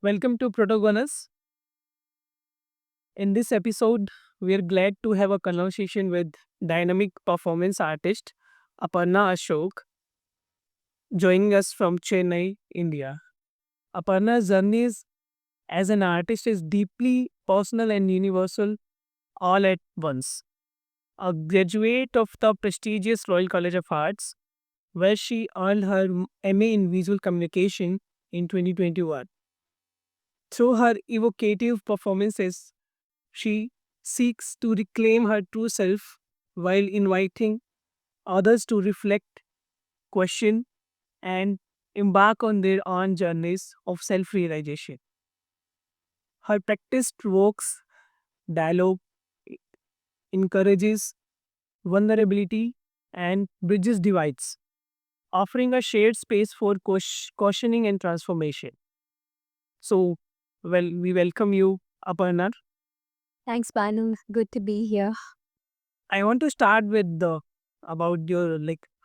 Welcome to Protagonist. In this episode, we are glad to have a conversation with dynamic performance artist Aparna Ashok, joining us from Chennai, India. Aparna's journey as an artist is deeply personal and universal all at once. A graduate of the prestigious Royal College of Arts, where she earned her MA in Visual Communication in 2021. Through her evocative performances, she seeks to reclaim her true self while inviting others to reflect, question, and embark on their own journeys of self realization. Her practice provokes dialogue, encourages vulnerability, and bridges divides, offering a shared space for cautioning and transformation. So, we welcome you, Aparna. Thanks, Banu. Good to be here. I want to start with the about your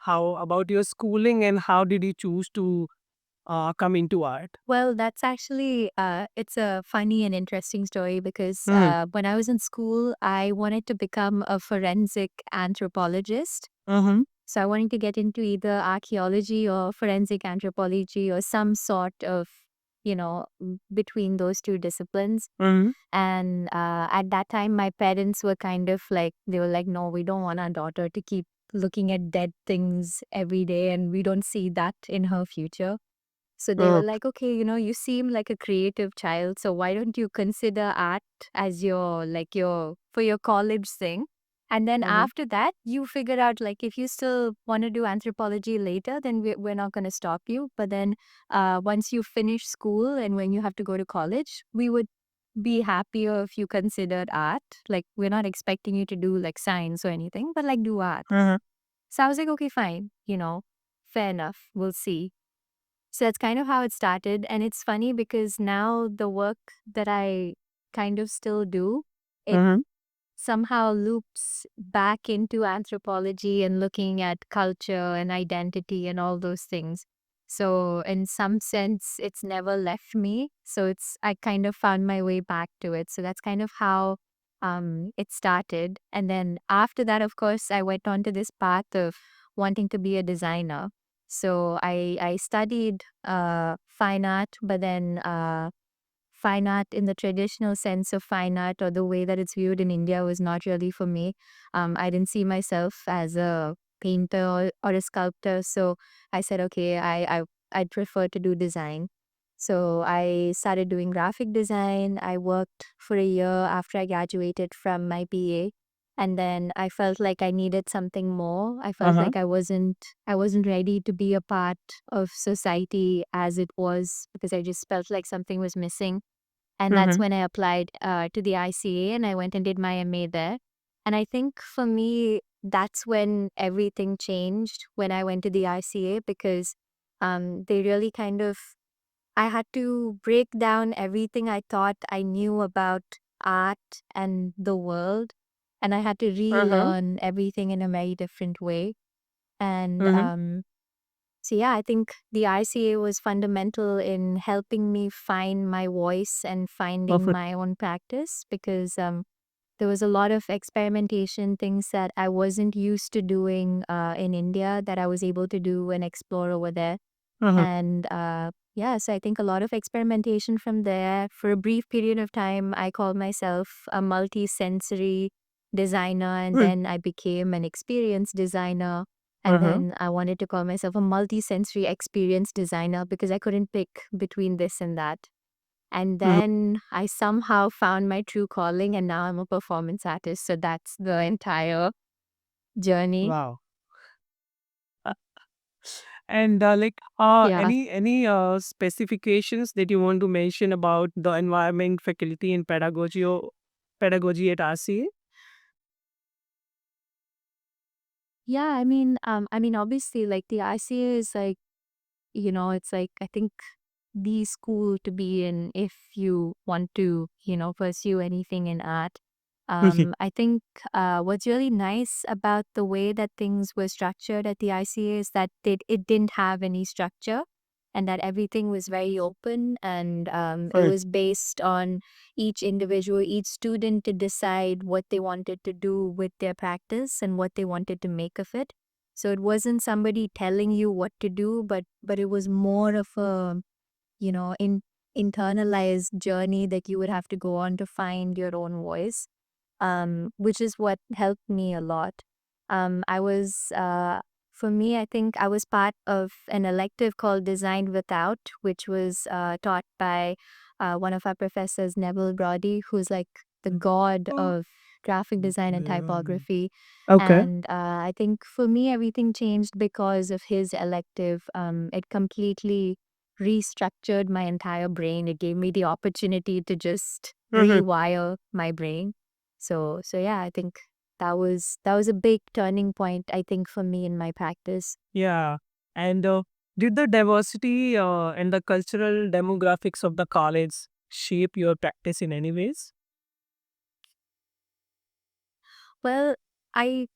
how about your schooling and how did you choose to come into art? Well, that's actually it's a funny and interesting story because Mm-hmm. when I was in school, I wanted to become a forensic anthropologist. Mm-hmm. So I wanted to get into either archaeology or forensic anthropology or some sort of, between those two disciplines. Mm-hmm. And at that time, my parents were kind of like, they were like, no, we don't want our daughter to keep looking at dead things every day, and we don't see that in her future. So they were like, okay, you seem like a creative child. So why don't you consider art as for your college thing? And then Mm-hmm. after that, you figure out like if you still want to do anthropology later, then we're not going to stop you. But then once you finish school and when you have to go to college, we would be happier if you considered art. Like we're not expecting you to do like science or anything, but like do art. Mm-hmm. So I was like, okay, fine, fair enough. We'll see. So that's kind of how it started. And it's funny because now the work that I kind of still do, it Mm-hmm. somehow loops back into anthropology and looking at culture and identity and all those things. So in some sense, it's never left me. So I kind of found my way back to it. So that's kind of how it started. And then after that, of course, I went on to this path of wanting to be a designer. So I studied fine art, but then fine art in the traditional sense of fine art or the way that it's viewed in India was not really for me. I didn't see myself as a painter or a sculptor, so I said, okay, I'd prefer to do design. So I started doing graphic design. I worked for a year after I graduated from my BA, and then I felt like I needed something more. I felt Uh-huh. like I wasn't ready to be a part of society as it was because I just felt like something was missing. And that's Mm-hmm. when I applied to the ICA and I went and did my MA there. And I think for me, that's when everything changed when I went to the ICA because they really kind of, I had to break down everything I thought I knew about art and the world. And I had to Uh-huh. relearn everything in a very different way. And Mm-hmm. so yeah, I think the ICA was fundamental in helping me find my voice and finding Perfect. my own practice because there was a lot of experimentation, things that I wasn't used to doing in India that I was able to do and explore over there. Uh-huh. And yeah, so I think a lot of experimentation from there. For a brief period of time, I called myself a multi-sensory designer, and Mm. then I became an experience designer. And Uh-huh. then I wanted to call myself a multi-sensory experience designer because I couldn't pick between this and that. And Mhm. then I somehow found my true calling, and now I'm a performance artist. So that's the entire journey. Wow. And Yeah. any specifications that you want to mention about the environment, faculty, and pedagogy at RCA? Yeah, obviously, like the ICA is like, it's like I think the school to be in if you want to, pursue anything in art. I think what's really nice about the way that things were structured at the ICA is that it didn't have any structure. and that everything was very open, and it Right. was based on each individual, each student to decide what they wanted to do with their practice and what they wanted to make of it. So it wasn't somebody telling you what to do, but it was more of a, you know, internalized journey that you would have to go on to find your own voice, which is what helped me a lot. I was, for me, I think I was part of an elective called Design Without, which was taught by one of our professors, Neville Brody, who's like the god of graphic design and typography. Okay. And I think for me, everything changed because of his elective. It completely restructured my entire brain. It gave me the opportunity to just Mhm. rewire my brain. So yeah, I think that was a big turning point, I think, for me in my practice. Yeah. And did the diversity and the cultural demographics of the college shape your practice in any ways? Well, I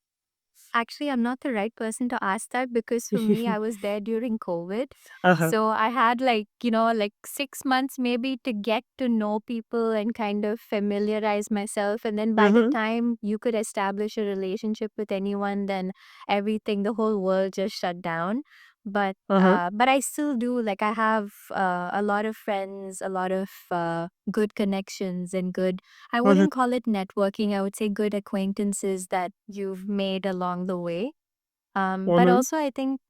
actually, I'm not the right person to ask that because for me, I was there during COVID. Uh-huh. So I had like, you know, like 6 months maybe to get to know people and kind of familiarize myself. And then by the Mhm. time you could establish a relationship with anyone, then everything, the whole world just shut down. Uh-huh. But I still do, like, I have a lot of friends, a lot of good connections and good, I Mhm. wouldn't call it networking. I would say good acquaintances that you've made along the way. But Mhm. also, I think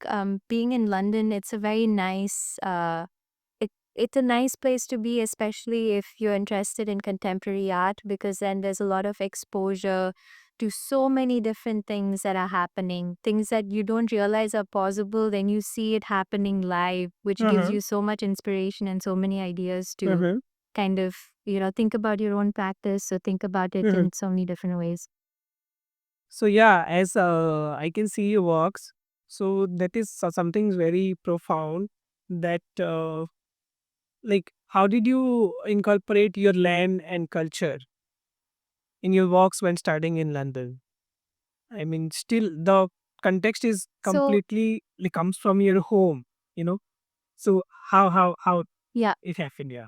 being in London, it's a very nice, it's a nice place to be, especially if you're interested in contemporary art, because then there's a lot of exposure to so many different things that are happening, things that you don't realize are possible. Then you see it happening live, which gives Mhm. you so much inspiration and so many ideas to Mhm. kind of, you know, think about your own practice or think about it Mhm. in so many different ways. So yeah, as I can see your works, so that is something very profound. That like, how did you incorporate your land and culture in your works when studying in London? I mean, still the context is So, completely like comes from your home, you know. So how yeah, it happened? Yeah.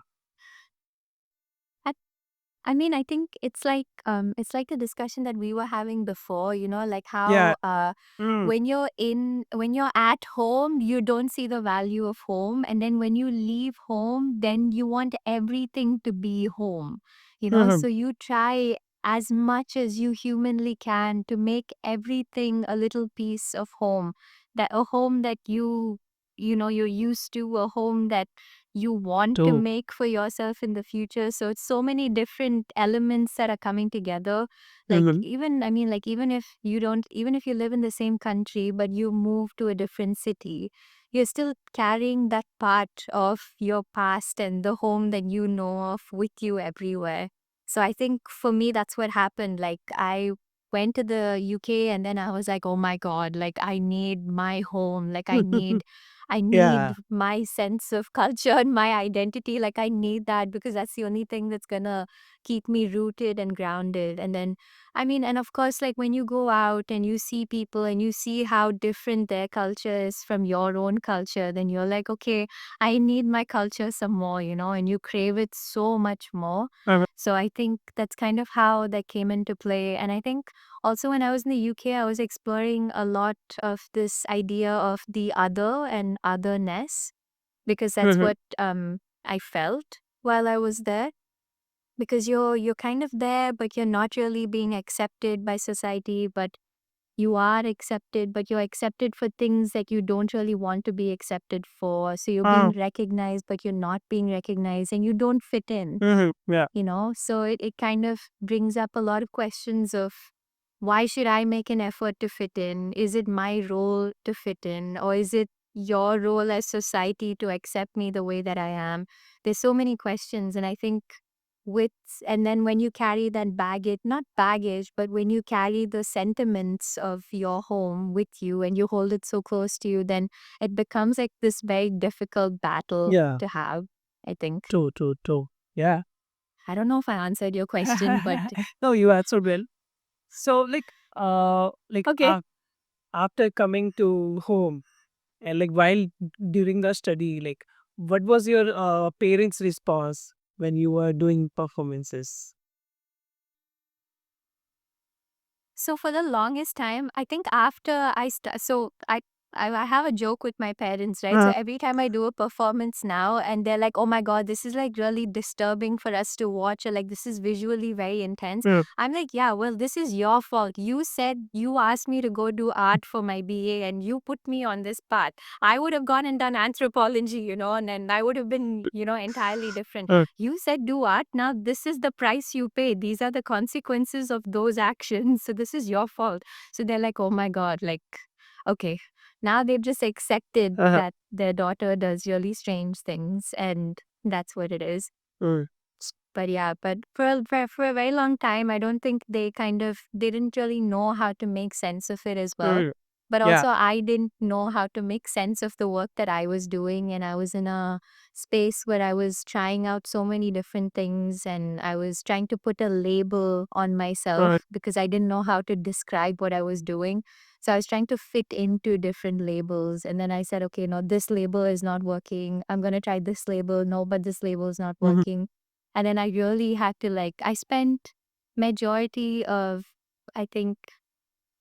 I, I mean, I think it's like the discussion that we were having before, you know, like Yeah. how Mm. when you're at home, you don't see the value of home, and then when you leave home, then you want everything to be home, you know, Mhm. so you try as much as you humanly can to make everything a little piece of home, that a home that you know you're used to, a home that you want to True. make for yourself in the future. So it's so many different elements that are coming together. Like, Mhm. even, I mean, like, even if you don't, even if you live in the same country, but you move to a different city, you're still carrying that part of your past and the home that you know of with you everywhere. So I think for me, that's what happened. Like, I went to the UK and then I was like, oh my God, like, I need my home. Like, I Yeah. need my sense of culture and my identity. Like, I need that because that's the only thing that's gonna keep me rooted and grounded. And then, I mean, and of course, like, when you go out and you see people and you see how different their culture is from your own culture, then you're like, okay, I need my culture some more, you know, and you crave it so much more. Mhm. So I think that's kind of how that came into play. And I think also, when I was in the UK, I was exploring a lot of this idea of the other and otherness, because that's Mhm. what I felt while I was there. Because you're kind of there, but you're not really being accepted by society, but you are accepted, but you're accepted for things that you don't really want to be accepted for. So you're being Oh. recognized, but you're not being recognized, and you don't fit in, Mhm. Yeah. you know. So it kind of brings up a lot of questions of, why should I make an effort to fit in? Is it my role to fit in, or is it your role as society to accept me the way that I am? There's so many questions, and I think with and then when you carry that baggage, not baggage, but when you carry the sentiments of your home with you and you hold it so close to you, then it becomes like this very difficult battle Yeah. to have, I think. True. True. True. Yeah. I don't know if I answered your question, but No, you answered well. So okay. after coming to home and like while during the study, like what was your parents' response when you were doing performances? So for the longest time, I think after I have a joke with my parents, right? So Uh, every time I do a performance now, and they're like, "Oh my god, this is like really disturbing for us to watch," or like, "This is visually very intense." uh, I'm like, "Yeah, well, this is your fault. You said you asked me to go do art for my BA, and you put me on this path. I would have gone and done anthropology, and then I would have been, entirely different. uh, You said do art. Now this is the price you pay. These are the consequences of those actions. So this is your fault." So they're like, "Oh my god, like, okay." Now they've just accepted uh, that their daughter does really strange things, and that's what it is. uh, But yeah, but for a very long time, I don't think they didn't really know how to make sense of it as well. uh, But yeah. also, I didn't know how to make sense of the work that I was doing, and I was in a space where I was trying out so many different things, and I was trying to put a label on Uh, myself because I didn't know how to describe what I was doing. So I was trying to fit into different labels, and then I said, okay, no, this label is not working. I'm gonna try this label. No, but this label is not mhm, working. And then I really had to I spent majority of, I think,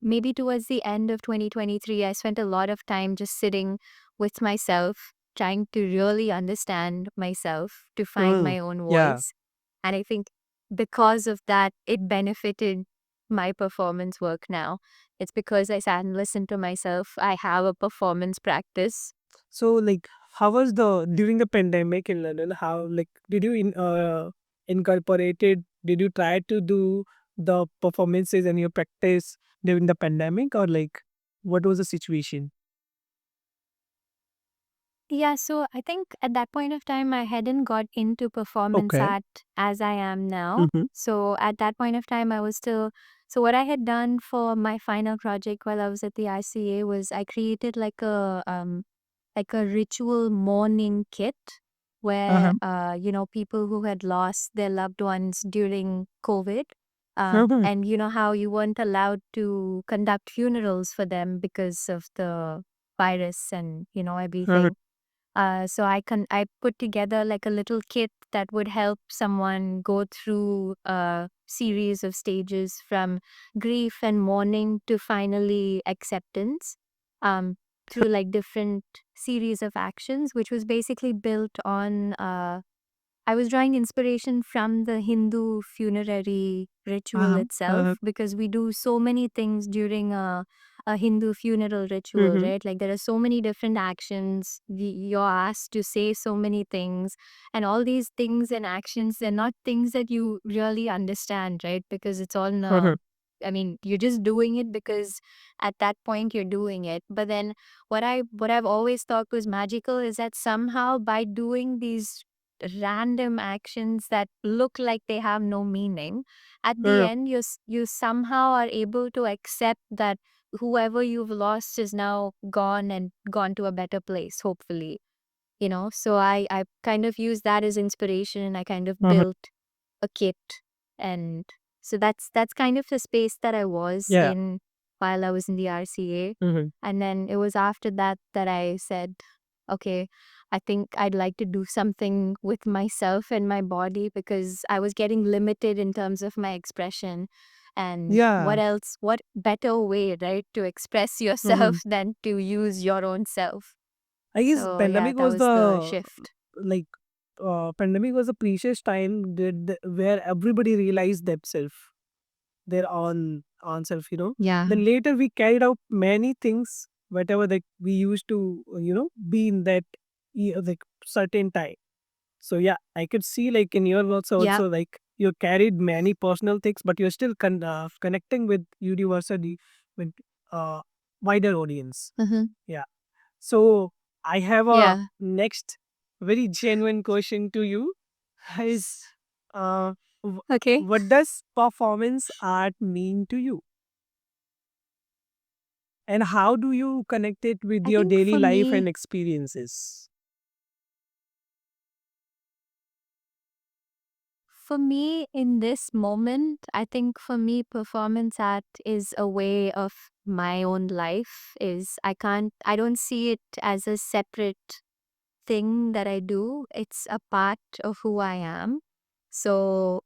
maybe towards the end of 2023, I spent a lot of time just sitting with myself, trying to really understand myself, to find mm, my own yeah. voice. And I think because of that, it benefited my performance work now. It's because I sat and listened to myself. I have a performance practice. So, like, how was the during the pandemic in London? How like did you incorporated? Did you try to do the performances and your practice during the pandemic, or like what was the situation? Yeah, so I think at that point of time, I hadn't got into performance Okay. art as I am now. Mm-hmm. So at that point of time, I was still. So what I had done for my final project while I was at the ICA was I created like a ritual mourning kit where Uh-huh. people who had lost their loved ones during COVID. Uh-huh. And you know how you weren't allowed to conduct funerals for them because of the virus and Uh-huh. everything. So I put together like a little kit that would help someone go through a series of stages from grief and mourning to finally acceptance, um, through like different series of actions, which was basically built on I was drawing inspiration from the Hindu funerary ritual Uh-huh. Uh-huh. itself because we do so many things during a Hindu funeral ritual, Mm-hmm. right? Like there are so many different actions. You're asked to say so many things, and all these things and actions, they're not things that you really understand, right? Because it's all in Uh-huh. I mean, you're just doing it because at that point you're doing it. But then what I've always thought was magical is that somehow by doing these random actions that look like they have no meaning, at the Uh-huh. end you somehow are able to accept that whoever you've lost is now gone and gone to a better place, hopefully. So I kind of used that as inspiration, and I kind of Uh-huh. built a kit. And so that's kind of the space that I was Yeah. in while I was in the RCA. Mm-hmm. And then it was after that that I said, okay, I think I'd like to do something with myself and my body because I was getting limited in terms of my expression. And what Yeah. else, what better way, right, to express Mm-hmm. yourself than to use your own self? I guess So yeah, pandemic that was was the the shift. like pandemic was a precious time where everybody realized themselves, their on self, Yeah. then later we carried out many things whatever that we used to be in that like certain time. So yeah, I could see like in your works Yeah. also, like you carried many personal things, but you're still connecting with university, with uh wider audience. Hmm. Yeah. So I have a Yeah. next very genuine question to you. Is uh, wh- Okay. what does performance art mean to you, and how do you connect it with I your think daily life and experiences? for me in this moment, I think for me performance art is a way of my own life. Is I don't see it as a separate everything that I do, it's a part of who I am. So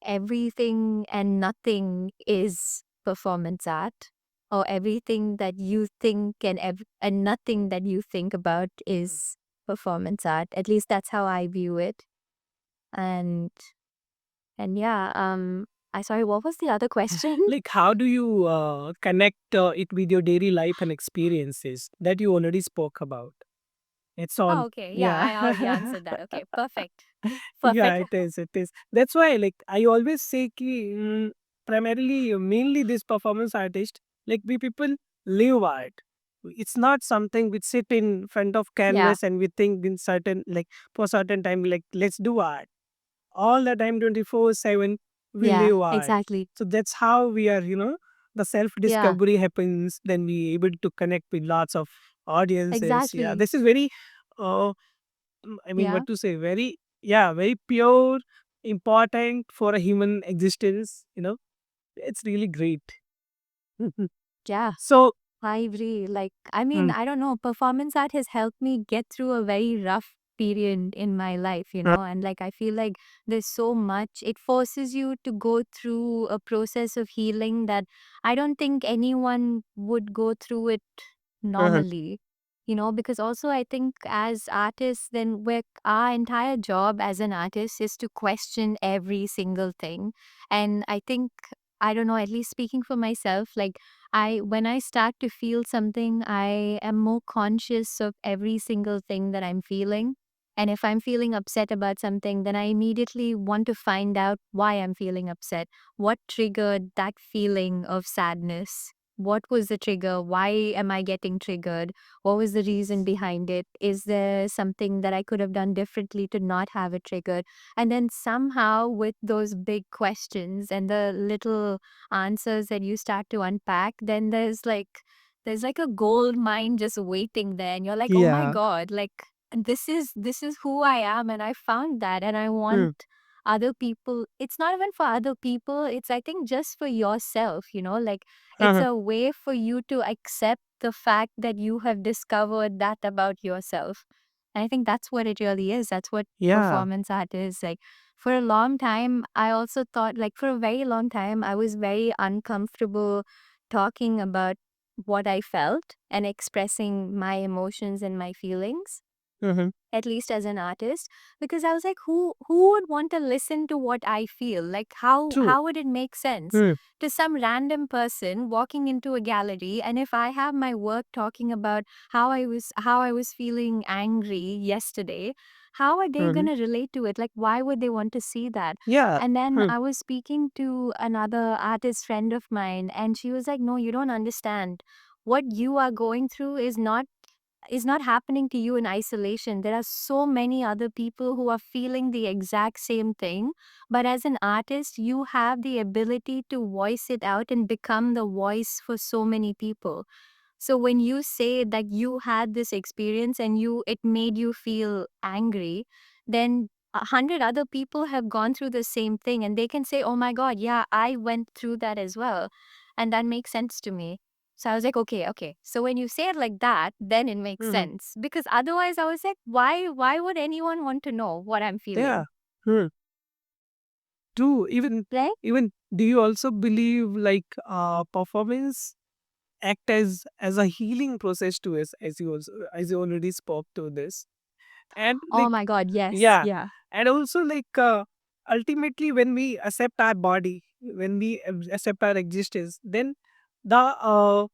everything and nothing is performance art, or everything that you think and nothing that you think about is performance art. At least that's how I view it. And yeah, I sorry, what was the other question? Like, how do you connect it with your daily life and experiences that you already spoke about? It's all, Oh, okay. Yeah, yeah. I already answered that. Okay, perfect. Yeah, Perfect. it is. It is. That's why, like, I always say, ki, primarily, mainly this performance artist, like, we people live art. It's not something we sit in front of Yeah, canvas and we think in certain, like, for certain time, like, let's do art. All the time, 24/7, we yeah, live art. exactly. So that's how we are, the self Yeah, discovery happens. Then we able to connect with lots of audiences. Yeah, exactly. this is very, uh, I mean, Yeah, what to say? Very, yeah, very pure, important for a human existence. It's really great. yeah. So, I agree. Like, I mean, mm, I don't know, performance art has helped me get through a very rough period in my life, uh, and like I feel like there's so much, it forces you to go through a process of healing that I don't think anyone would go through it uh, normally. Because also I think as artists, then our entire job as an artist is to question every single thing. And I think, I don't know, at least speaking for myself, like when I start to feel something, I am more conscious of every single thing that I'm feeling. And if I'm feeling upset about something, then I immediately want to find out why I'm feeling upset. What triggered that feeling of sadness? What was the trigger? Why am I getting triggered? What was the reason behind it? Is there something that I could have done differently to not have it triggered? And then somehow, with those big questions and the little answers that you start to unpack, then there's like a gold mine just waiting there, and you're like, oh my yeah. god, like this is who I am, and I found that, and I want Mm, other people. It's not even for other people, it's, I think, just for yourself, like it's uh, a way for you to accept the fact that you have discovered that about yourself. And I think that's what it really is. That's what yeah. performance art is. Like, for a long time, I also thought, like, for a very long time, I was very uncomfortable talking about what I felt and expressing my emotions and my feelings, Mm-hmm. at least as an artist, because I was like, who would want to listen to what I feel? Like, True. how would it make sense Mm, to some random person walking into a gallery, and if I have my work talking about how I was feeling angry yesterday, how are they going mm-hmm. to relate to it? Like, why would they want to see that? Yeah. And then Mm, I was speaking to another artist friend of mine, and she was like, no, you don't understand. What you are going through is not happening to you in isolation. There are so many other people who are feeling the exact same thing. But as an artist, you have the ability to voice it out and become the voice for so many people. So when you say that you had this experience and it made you feel angry, then 100 other people have gone through the same thing, and they can say, oh my God, yeah, I went through that as well. And that makes sense to me. So I was like, okay, okay. So when you say it like that, then it makes mm-hmm. sense. Because otherwise I was like, why would anyone want to know what I'm Yeah. feeling? Mm. True. Even, Right? even, do you also believe like performance act as a healing process to us, as you already spoke to this, and Oh like, my God, yes. yeah, Yeah. and also like, ultimately when we accept our body, when we accept our existence, then the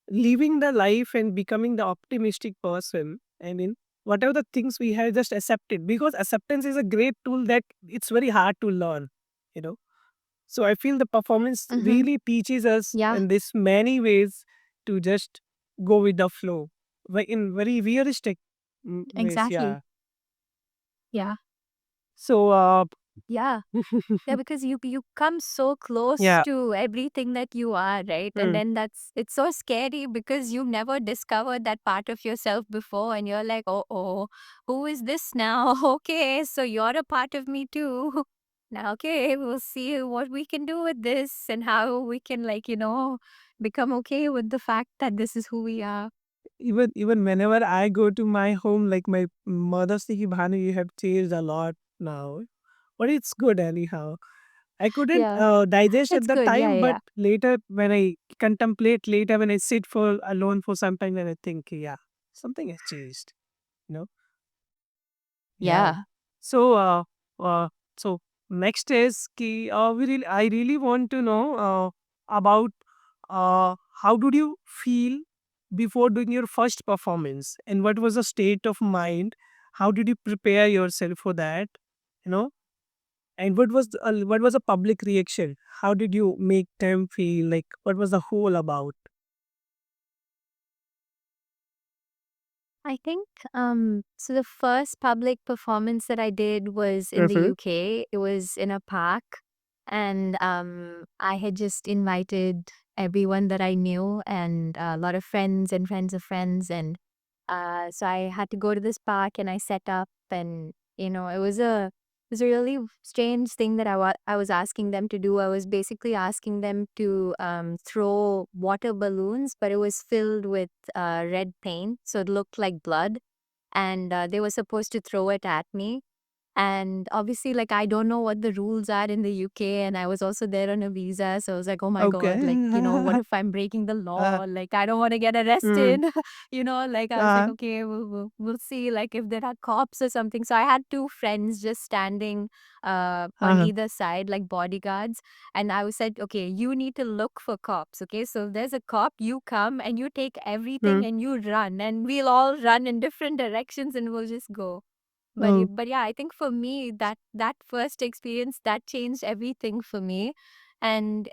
living the life and becoming the optimistic person, I mean, whatever the things we have, just accept it, because acceptance is a great tool that it's very hard to learn, you know so I feel the performance Mm-hmm. really teaches us Yeah, in this many ways to just go with the flow, in very realistic ways. exactly. Yeah. Yeah. So, Yeah. Yeah, because you come so close yeah. to everything that you are, right? And Mm, then it's so scary because you've never discovered that part of yourself before, and you're like, oh, who is this now? Okay, so you're a part of me too. Now, okay, we'll see what we can do with this and how we can, like, become okay with the fact that this is who we are. even whenever I go to my home, like my mother say, "Ki, Bhanu, you have changed a lot now," but it's good anyhow. I couldn't Yeah, digest it's at the good. Yeah, time, yeah, but yeah. later when I contemplate, later when I sit for alone for some time, then I think, yeah, something has changed. You know, yeah. Yeah. So, uh, so next is ki I really want to know about how did you feel before doing your first performance, and what was the state of mind? How did you prepare yourself for that? You know, and what was the public reaction? How did you make them feel? Like, what was the whole about? I think so the first public performance that I did was in the Mm-hmm. UK. It was in a park, and I had just invited everyone that I knew and a lot of friends and friends of friends, and so I had to go to this park and I set up, and it was a really strange thing that I was asking them to do. I was basically asking them to throw water balloons, but it was filled with red paint, so it looked like blood, and they were supposed to throw it at me. And obviously, like, I don't know what the rules are in the UK, and I was also there on a visa. So I was like, oh my God, like, what Okay. if I'm breaking the uh, law? Like, I don't want to get mm, arrested. Like, I was like, uh, okay, we'll see, like, if there are cops or something. So I had two friends just standing on uh, either side, like bodyguards. And I was said, okay, you need to look for cops. Okay. So if there's a cop, you come and you take everything mm, and you run, and we'll all run in different directions and we'll just go. oh, But yeah, I think for me that first experience that changed everything for me, and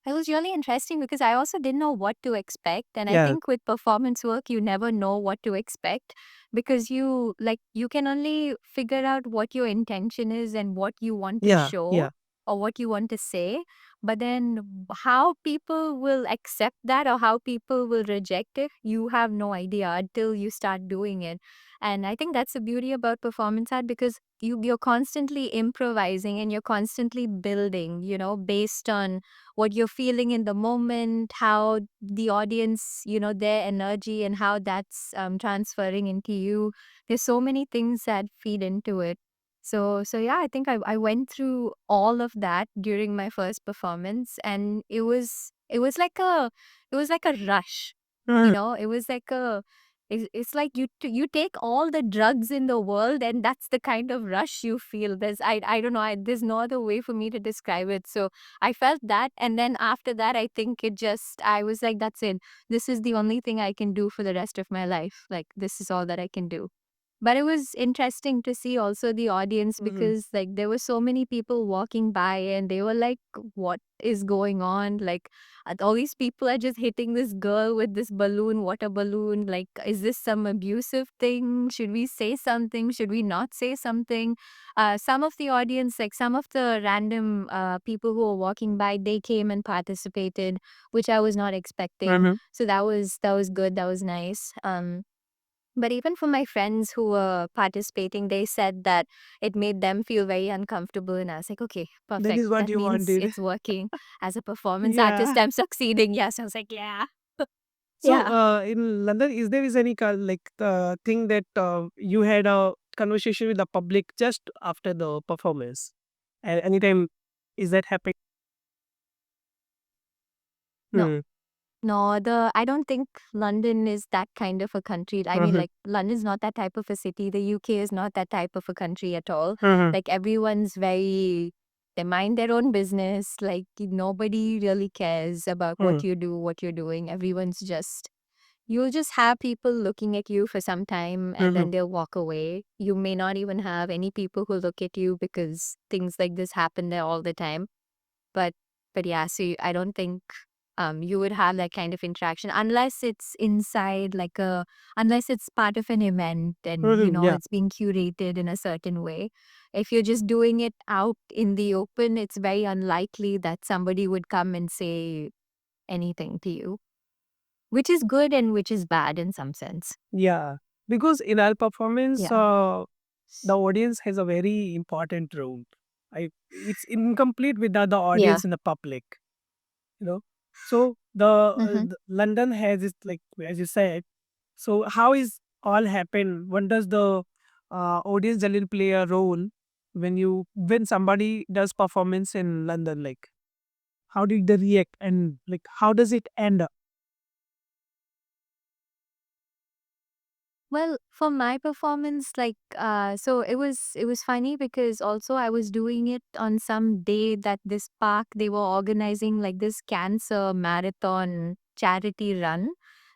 it was really interesting because I also didn't know what to expect. And I yeah, think with performance work, you never know what to expect because you can only figure out what your intention is and what you want to yeah, show yeah, or what you want to say. But then how people will accept that or how people will reject it, you have no idea until you start doing it. And I think that's the beauty about performance art because you're constantly improvising and you're constantly building, based on what you're feeling in the moment, how the audience, their energy and how that's transferring into you. There's so many things that feed into it. So yeah, I think I went through all of that during my first performance, and it was like a rush. mm, It was like it's like you take all the drugs in the world, and that's the kind of rush you feel. I don't know, there's no other way for me to describe it. So I felt that. And then after that, I think I was like, that's it. This is the only thing I can do for the rest of my life. Like, this is all that I can do. But it was interesting to see also the audience mm, because, like, there were so many people walking by and they were like, what is going on? Like, all these people are just hitting this girl with this balloon, water balloon. Like, is this some abusive thing? Should we say something? Should we not say something? Some of the audience, like some of the random people who were walking by, they came and participated, which I was not expecting. mhm. So that was good. That was nice. But even for my friends who were participating, they said that it made them feel very uncomfortable. And I was like, okay, That perfect. is what That you means wanted. it's working. As a performance artist, Yeah. I'm succeeding. Yes. I was like, yeah. So, Yeah. in London, is there is any like thing that you had a conversation with the public just after the performance? Anytime is that happening? No. Hmm. No, I don't think London is that kind of a country. I mean, Mhm, like, London's not that type of a city. The UK is not that type of a country at all. mhm, Like, they mind their own business. Like, nobody really cares about mhm, what you do, what you're doing. You'll just have people looking at you for some time and mhm. then they'll walk away. You may not even have any people who look at you because things like this happen there all the time. But yeah, so I don't think you would have that kind of interaction unless it's inside unless it's part of an event and Mhm, yeah, it's being curated in a certain way. If you're just doing it out in the open, it's very unlikely that somebody would come and say anything to you, which is good and which is bad in some sense. yeah. Because in our performance, Yeah. the audience has a very important role. It's incomplete without the Yeah. audience and the public. You know, so Mm-hmm. the London has this, like as you said. So how is all happen? When does the audience generally play a role when somebody does performance in London? Like how did they react and like how does it end up? Well, for my performance, like, so it was funny because also I was doing it on some day that this park they were organizing like this cancer marathon charity run.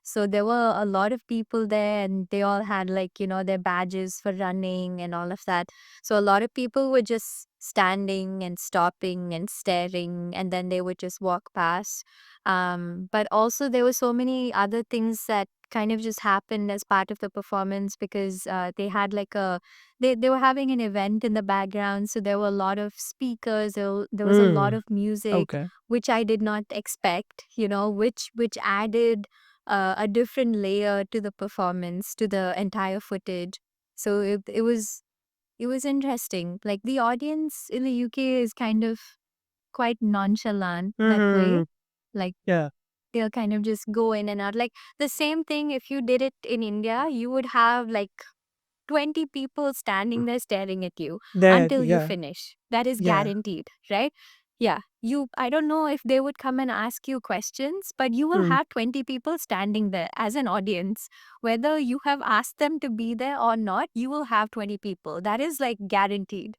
So there were a lot of people there, and they all had like their badges for running and all of that. So a lot of people were just standing and stopping and staring, and then they would just walk past. But also there were so many other things that kind of just happened as part of the performance because they had like they were having an event in the background, so there were a lot of speakers, there was a lot Mm, of music okay. which I did not expect, which added a different layer to the performance, to the entire footage. So it was interesting. Like the audience in the UK is kind of quite nonchalant that way. Mm-hmm. Like Yeah. they'll kind of just go in and out. Like the same thing, if you did it in India, you would have like 20 people standing there staring at you That until you yeah. finish. That is Yeah. guaranteed, right? Yeah. I don't know if they would come and ask you questions, but you will Mm, have 20 people standing there as an audience. Whether you have asked them to be there or not, you will have 20 people. That is like guaranteed,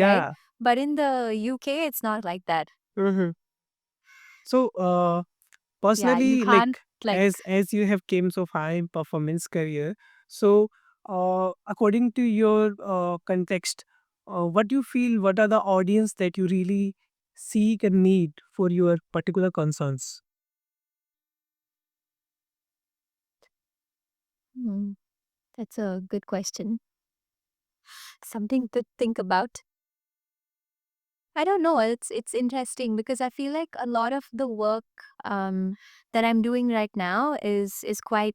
right? yeah. But in the UK, it's not like that. Mm-hmm. So Yeah, you personally, like can't like as you have came so far in performance career, so according to your context, what do you feel, what are the audience that you really seek and need for your particular concerns? Hmm, that's a good question. Something to think about. I don't know. It's interesting because I feel like a lot of the work that I'm doing right now is quite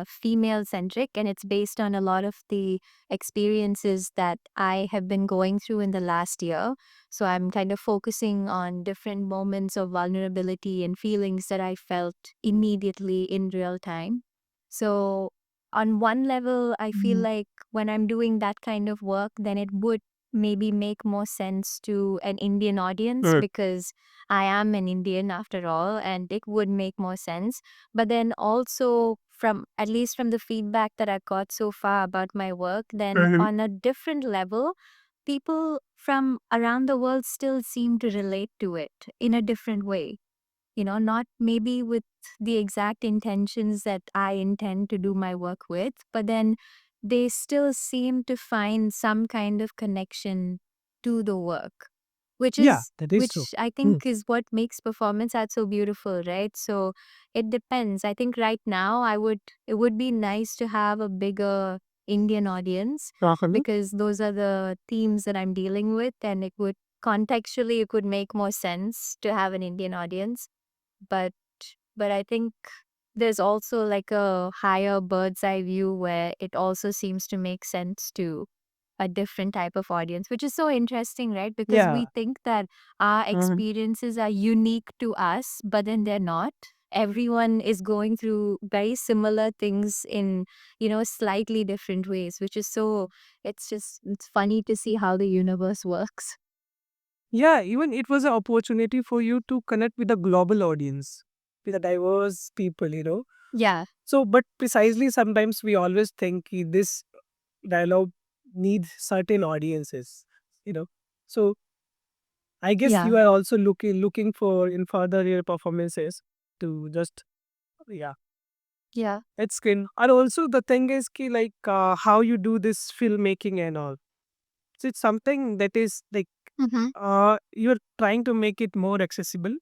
female centric, and it's based on a lot of the experiences that I have been going through in the last year. So I'm kind of focusing on different moments of vulnerability and feelings that I felt immediately in real time. So on one level, I feel Mm. like when I'm doing that kind of work, then it would maybe make more sense to an Indian audience Mm. because I am an Indian after all, and it would make more sense. But then also, from at least from the feedback that I got so far about my work, then Mhm. on a different level, people from around the world still seem to relate to it in a different way. Not maybe with the exact intentions that I intend to do my work with, but then they still seem to find some kind of connection to the work, which Yeah, is that is true. which I Mm. think is what makes performance art so beautiful, right? So it depends. I think right now it would be nice to have a bigger Indian audience Rahul? because those are the themes that I'm dealing with, and it would make more sense to have an Indian audience. But but I think there's also like a higher bird's eye view where it also seems to make sense to a different type of audience, which is so interesting, right? Because Yeah. we think that our Mhm. experiences are unique to us, but then they're not. Everyone is going through very similar things in, slightly different ways, which is so, it's funny to see how the universe works. Yeah, even it was an opportunity for you to connect with a global audience, with a diverse people. Yeah. So, but precisely sometimes we always think this dialogue needs certain audiences, you know. So I guess Yeah. you are also looking for in further your performances to just yeah, Yeah. it's good. And also the thing is ki, like how you do this filmmaking and all. So it's something that is like Mm-hmm. you're trying to make it more accessible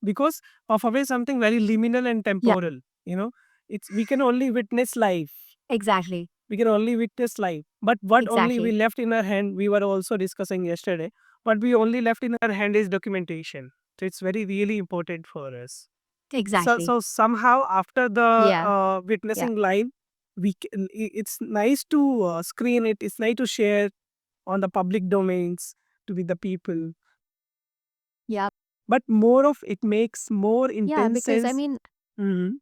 because performance is something very liminal and Yeah. temporal. You know, it's we can only witness life. Exactly. We can only witness life. But what only we Exactly. left in our hand, we were also discussing yesterday. What we only left in our hand is documentation. So it's very really important for us. So Exactly. so somehow after the Yeah. Yeah. witnessing line, it's nice to screen it. It's nice to share on the public domains to with the people. Yeah. but more of it makes more Yeah, intense because I sense. mean, Hmm.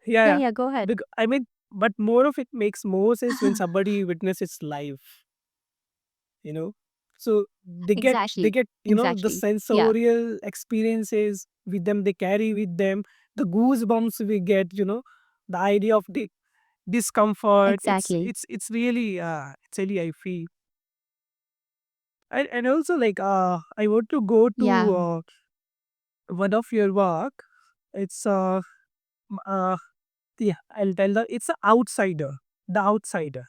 Yeah, yeah, yeah. yeah, go ahead. I mean, but more of it makes more sense when somebody witnesses live, you know. So they Exactly. get the Exactly. Yeah, sensorial experiences with them. They carry with them the goosebumps we get. The idea of the discomfort. exactly. It's really I feel. And also like I want to go to Yeah. one of your work. It's m- uh yeah, I'll tell the it's a outsider. The outsider.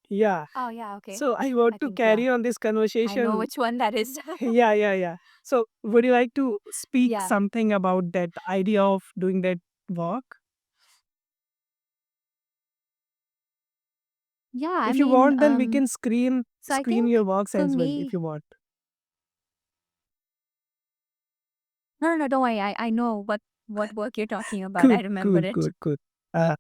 Yeah. Oh, yeah, okay. So I I want to think, yeah, carry on this I know conversation. which one that is. Yeah, yeah, yeah. So would you like to speak Yeah. something about that idea of doing that work? Yeah, I If you mean, want, then we can so I screen think your works for as well if me, you want. no, no, no, don't worry. I know what work you're talking about. I Good, remember good, it. good, good. Uh,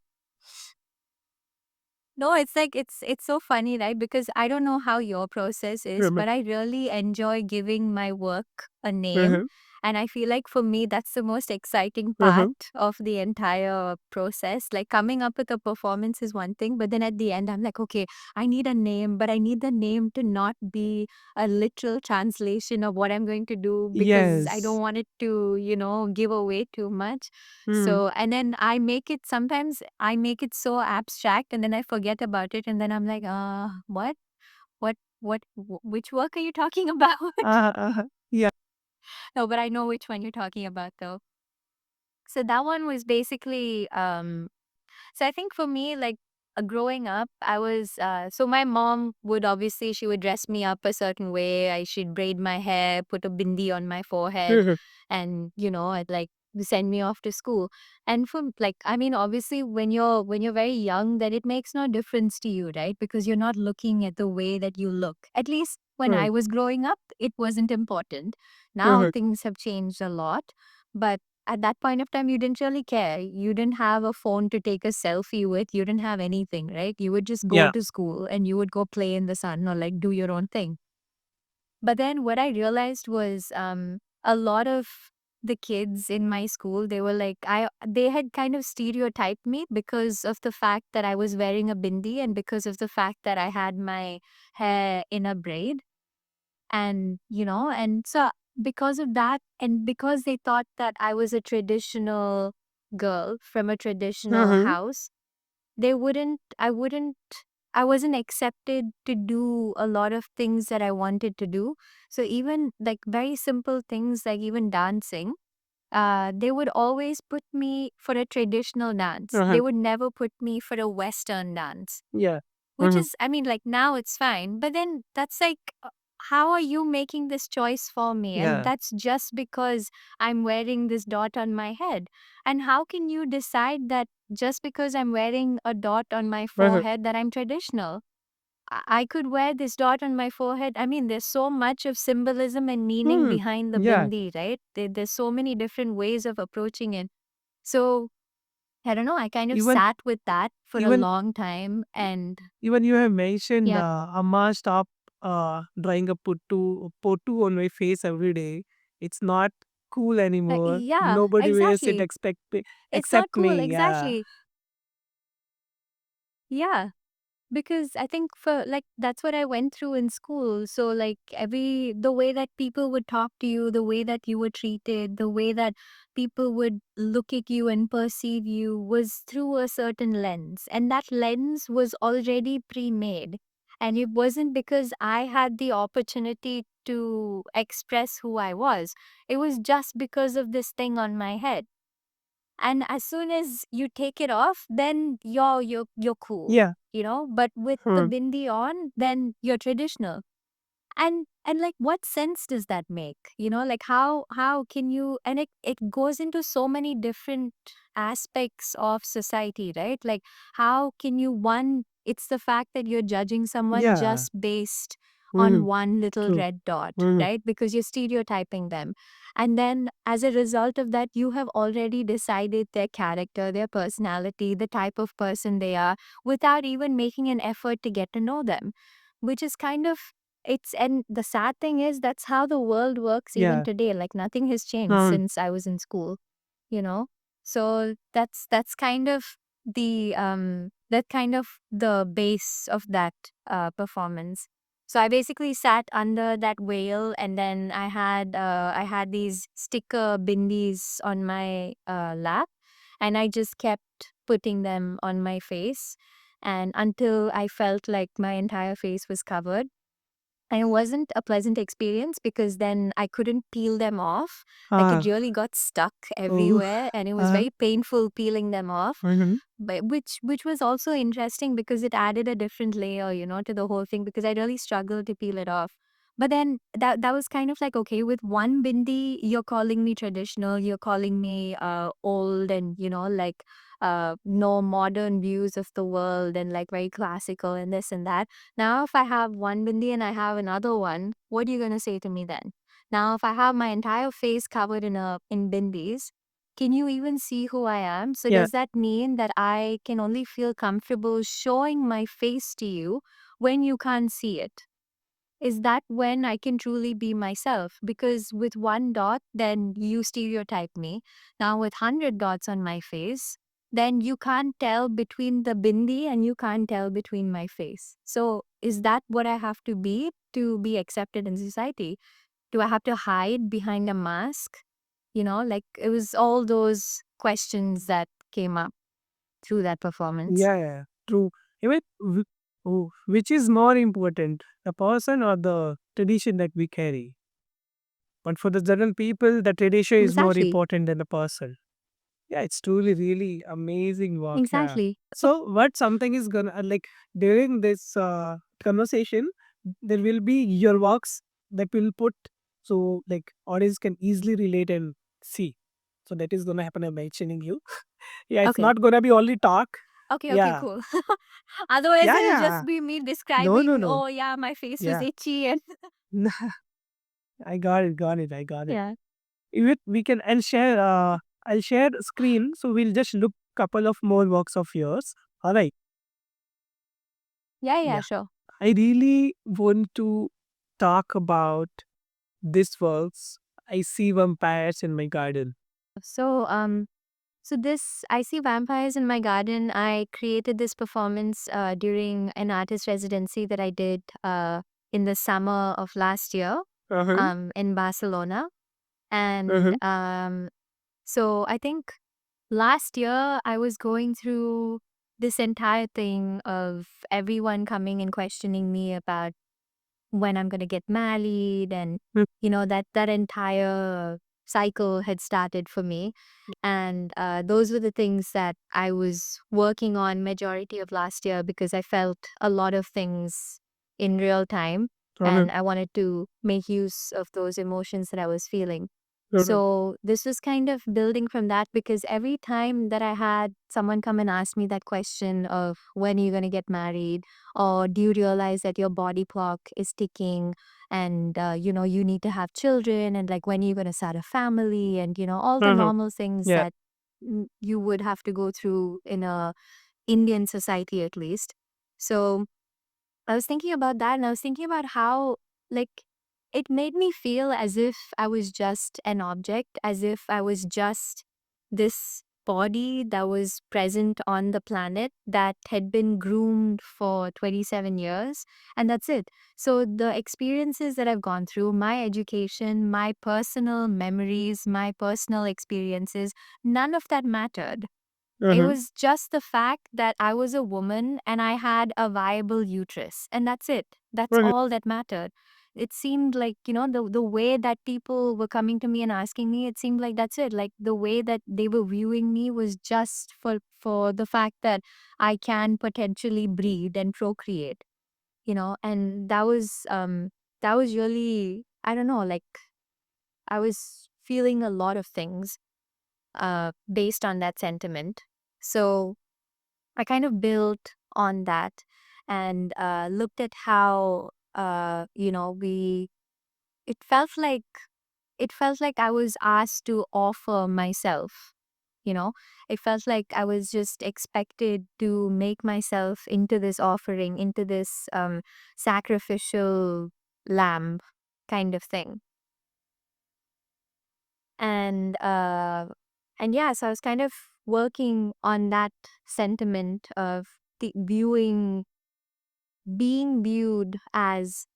No, it's like it's so funny, right? Because I don't know how your process is, remember. but I really enjoy giving my work a name. Uh-huh, And I feel like for me, that's the most exciting part uh-huh. of the entire process. Like coming up with a performance is one thing, but then at the end, I'm like, okay, I need a name, but I need the name to not be a literal translation of what I'm going to do because I don't Yes. want it to, give away too much. Mm. So, and then I make it sometimes I make it so abstract and then I forget about it. And then I'm like, what? Which work are you talking about? Uh-huh. Yeah. No, but I know which one you're talking about though. So that one was basically, so I think for me, like growing up, I was, so my mom would obviously, she would dress me up a certain way. She'd braid my hair, put a bindi on my forehead, Uh-huh. and, I'd like send me off to school. And for like, I mean, obviously when you're very young, then it makes no difference to you, right? Because you're not looking at the way that you look. At least when Uh-huh. I was growing up, it wasn't important. Now Uh-huh. things have changed a lot. But at that point of time, you didn't really care. You didn't have a phone to take a selfie with. You didn't have anything, right? You would just go Yeah. to school and you would go play in the sun or like do your own thing. But then what I realized was a lot of the kids in my school, they were like, they had kind of stereotyped me because of the fact that I was wearing a bindi and because of the fact that I had my hair in a braid. And so because of that, and because they thought that I was a traditional girl from a traditional Uh-huh. house, they wouldn't, I wouldn't, I wasn't accepted to do a lot of things that I wanted to do. So even like very simple things like even dancing, they would always put me for a traditional dance. Uh-huh. They would never put me for a Western dance. Yeah. Which Uh-huh. is, I mean, like now it's fine, but then that's like, how are you making this choice for me? And Yeah. that's just because I'm wearing this dot on my head. And how can you decide that just because I'm wearing a dot on my Uh-huh. forehead that I'm traditional? I could wear this dot on my forehead. I mean, there's so much of symbolism and meaning Hmm. behind the Yeah. bindi, right? There's so many different ways of approaching it. So I don't know. I kind of Even sat with that for a even long time. And even you have mentioned yeah. Amma stop drawing a puttu on my face every day. It's not cool anymore. Yeah, Nobody wears it exactly. It's not except cool, me. Yeah. exactly. Yeah, because I think for like that's what I went through in school. So like the way that people would talk to you, the way that you were treated, the way that people would look at you and perceive you was through a certain lens. And that lens was already pre-made. And it wasn't because I had the opportunity to express who I was. It was just because of this thing on my head. And as soon as you take it off, then you're cool, Yeah. but with the Hmm. bindi on, then you're traditional. And like what sense does that make? Like how can you, and it goes into so many different aspects of society, right? Like how can you, one, it's the fact that you're judging someone Yeah. just based on Hmm. one little True. red dot, Hmm. right? Because you're stereotyping them. And then as a result of that, you have already decided their character, their personality, the type of person they are, without even making an effort to get to know them, which is kind of and the sad thing is that's how the world works even Yeah. today. Like nothing has changed Um, since I was in school, you know? So that's kind of the base of that performance. So I basically sat under that whale, and then I had these sticker bindies on my lap, and I just kept putting them on my face, and until I felt like my entire face was covered. And it wasn't a pleasant experience because then I couldn't peel them off. Like it ah, really got stuck oh, everywhere, and it was uh, very painful peeling them off. mhm. But which was also interesting because it added a different layer, to the whole thing, because I really struggled to peel it off. But then that was kind of like, okay, with one bindi, you're calling me traditional, you're calling me old, and like no modern views of the world, and like very classical and this and that. Now, if I have one bindi and I have another one, what are you gonna say to me then? Now, if I have my entire face covered in bindis, can you even see who I am? So Yeah. does that mean that I can only feel comfortable showing my face to you when you can't see it? Is that when I can truly be myself? Because with one dot, then you stereotype me. Now with 100 dots on my face, then you can't tell between the bindi and you can't tell between my face. So is that what I have to be accepted in society? Do I have to hide behind a mask? Like it was all those questions that came up through that performance. Yeah, yeah, true. Even which is more important, the person or the tradition that we carry? But for the general people, the tradition is more Exactly. important than the person. Yeah, it's truly really amazing work. Yeah. Exactly. So, what something is gonna like during this conversation, there will be your works that will put so like audience can easily relate and see. So that is gonna happen. I'm mentioning you. Yeah, it's Okay. not gonna be only talk. Okay, Yeah, cool. Otherwise, yeah, it'll yeah. just be me No, no, describing, no. oh, yeah, my face was Yeah. itchy and I got it, got it, I got it. yeah. Even we can I'll share screen, so we'll just look couple of more works of yours. All right. Yeah, yeah, Yeah. sure. I really want to talk about this works. I see vampires in my garden. So, this I See Vampires in My Garden, I created this performance during an artist residency that I did in the summer of last year Uh-huh. in Barcelona. And Uh-huh. so I think last year I was going through this entire thing of everyone coming and questioning me about when I'm going to get married, and Mm. that entire cycle had started for me. And those were the things that I was working on majority of last year because I felt a lot of things in real time, Uh-huh. and I wanted to make use of those emotions that I was feeling. Uh-huh. So this was kind of building from that, because every time that I had someone come and ask me that question of when are you going to get married, or do you realize that your body clock is ticking, and you need to have children, and like when are you going to start a family, and all the Uh-huh. normal things Yeah. that you would have to go through in a Indian society at least. So I was thinking about that, and I was thinking about how, like, it made me feel as if I was just an object, as if I was just this body that was present on the planet that had been groomed for 27 years, and that's it. So, the experiences that I've gone through, my education, my personal memories, my personal experiences, none of that mattered. It Uh-huh. was just the fact that I was a woman and I had a viable uterus, and that's it. That's Uh-huh. all that mattered. It seemed like, the way that people were coming to me and asking me, it seemed like that's it. Like the way that they were viewing me was just for the fact that I can potentially breed and procreate, and that was really, I don't know, like I was feeling a lot of things based on that sentiment. So I kind of built on that, and looked at how we it felt like I was asked to offer myself. It felt like I was just expected to make myself into this offering, into this sacrificial. lamb kind of thing. And yeah, so I was kind of working on that sentiment of the viewing being viewed as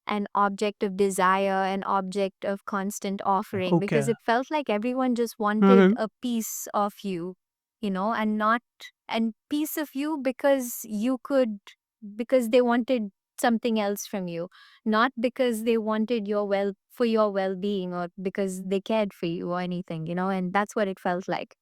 an object of desire, an object of constant offering, because Okay. it felt like everyone just wanted Mm-hmm. a piece of you, and not and piece of you because because they wanted something else from you, not because they wanted your well-being, or because they cared for you or anything, and that's what it felt like.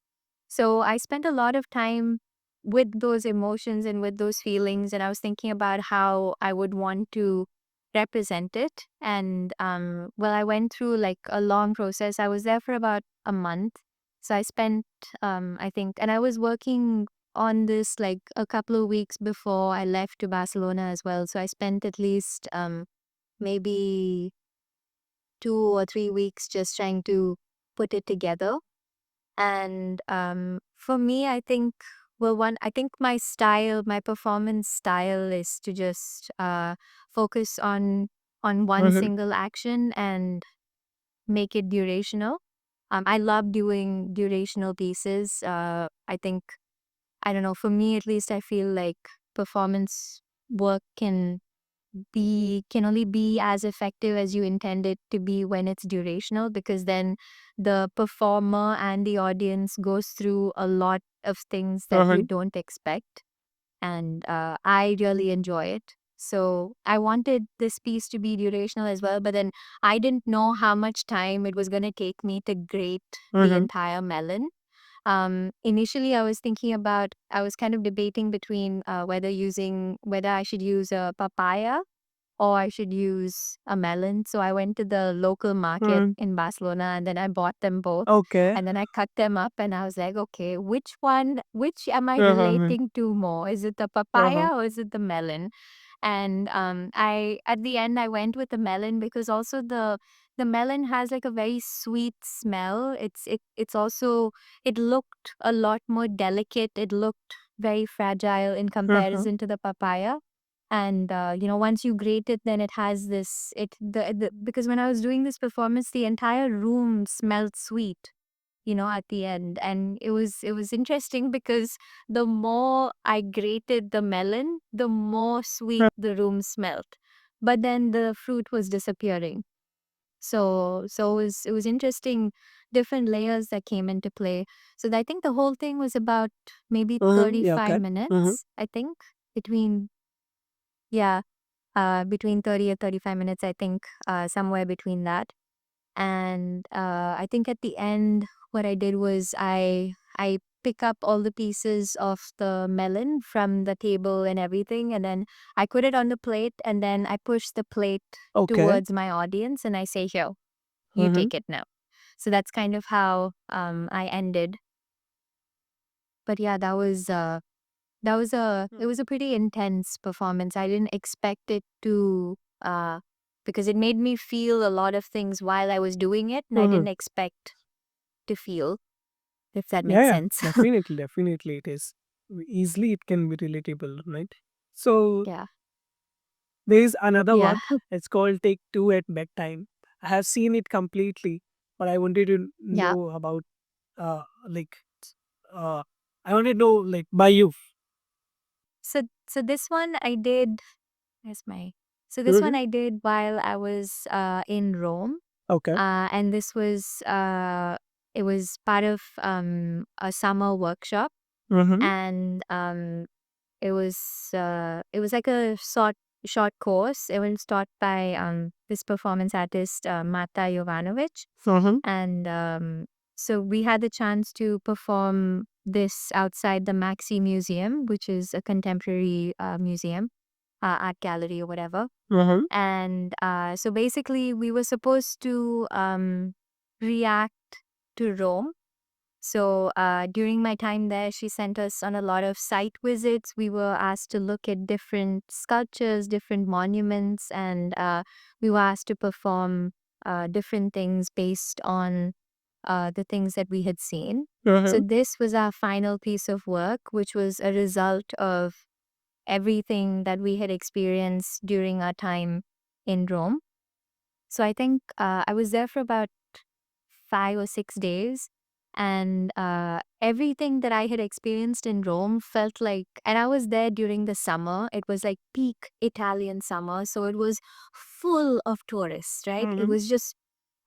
So I spent a lot of time with those emotions and with those feelings, and I was thinking about how I would want to represent it. And well, I went through like a long process. I was there for about a month. So I spent, I think, and I was working on this like a couple of weeks before I left to Barcelona as well. So I spent at least maybe 2 or 3 weeks just trying to put it together. And for me, I think, well, I think my performance style is to just focus on one Mm-hmm. single action and make it durational. I love doing durational pieces. I think, I don't know, for me at least, I feel like performance work can only be as effective as you intend it to be when it's durational, because then the performer and the audience goes through a lot of things that you Mm-hmm. don't expect. And I really enjoy it. So I wanted this piece to be durational as well, but then I didn't know how much time it was going to take me to grate the Mm-hmm. entire melon. Initially, I was kind of debating between whether I should use a papaya or I should use a melon. So I went to the local market Mm-hmm. in Barcelona, and then I bought them both. Okay. And then I cut them up and I was like, okay, which am I Uh-huh. relating to more? Is it the Uh-huh. papaya or is it the melon? And at the end I went with the melon, because also the melon has like a very sweet smell. It's also, it looked a lot more delicate. It looked very fragile in Uh-huh. comparison to the papaya. And once you grate it, then it has this it the because when I was doing this performance, the entire room smelled sweet, at the end. And it was interesting because the more I grated the melon, the more sweet the room smelled, but then the fruit was disappearing. So it was interesting, different layers that came into play. So I think the whole thing was about maybe Mm-hmm. Yeah, 35 okay. Mm-hmm. minutes, I think, between yeah, between 30 or 35 minutes, I think, somewhere between that. And I think at the end, what I did was I pick up all the pieces of the melon from the table and everything, and then I put it on the plate, and then I push the plate Okay. towards my audience, and I say, "Here, you Mm-hmm. take it now." So that's kind of how I ended. But yeah, it was a pretty intense performance. I didn't expect it to, because it made me feel a lot of things while I was doing it, and I Mm-hmm. didn't expect to feel, if that Yeah, makes yeah. sense. Definitely, definitely it is. Easily it can be relatable, right? So Yeah. there is another Yeah. one. It's called Take Two at Bedtime. I have seen it completely, but I wanted to Yeah. know about like uh I want to know like by you. So this one I did, where's my, so this one Mhm. I did while I was in Rome. Okay. And this was, it was part of a summer workshop. Mm-hmm. And it was like a short course. It was taught by this performance artist, Marta Jovanovic. Mm-hmm. And so we had the chance to perform this outside the Maxi Museum, which is a contemporary museum, art gallery or whatever. Mm-hmm. And so basically, we were supposed to react to Rome. So during my time there, she sent us on a lot of site visits. We were asked to look at different sculptures, different monuments, and we were asked to perform different things based on the things that we had seen. So Mm-hmm. this was our final piece of work, which was a result of everything that we had experienced during our time in Rome. So I think I was there for about 5 or 6 days. And everything that I had experienced in Rome felt like, and I was there during the summer. It was like peak Italian summer. So it was full of tourists, right? It Mm-hmm. was just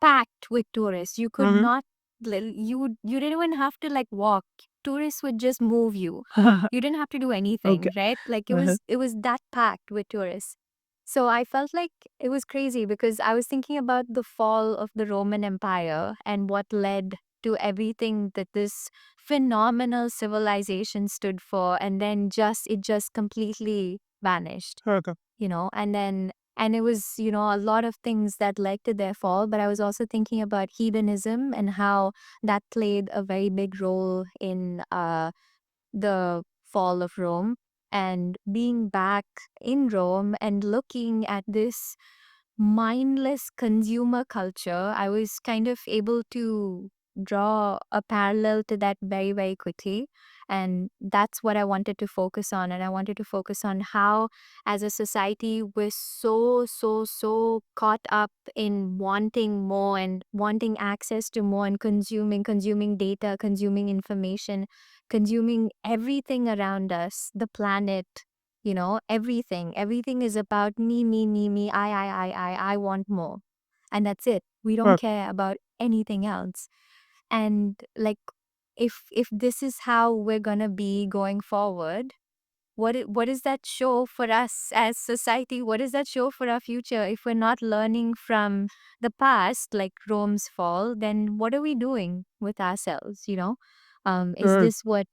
packed with tourists. You could Mm-hmm. not, you didn't even have to like walk. Tourists would just move you. You didn't have to do Okay. anything, right? Like Uh-huh. it was that packed with tourists. So I felt like it was crazy because I was thinking about the fall of the Roman Empire and what led to everything that this phenomenal civilization stood for, and then just it just completely vanished, Okay. and it was, a lot of things that led to their fall. But I was also thinking about hedonism and how that played a very big role in the fall of Rome. And being back in Rome and looking at this mindless consumer culture, I was kind of able to draw a parallel to that very, very quickly. And that's what I wanted to focus on. And I wanted to focus on how, as a society, we're so, so, so caught up in wanting more and wanting access to more and consuming data, consuming information, consuming everything around us, the planet, everything. Everything is about me, me, me, me, I want more. And that's it. We don't Okay. care about anything else. And like, if this is how we're gonna be going forward, what does that show for us as society? What does that show for our future? If we're not learning from the past, like Rome's fall, then what are we doing with ourselves? Is Uh, this what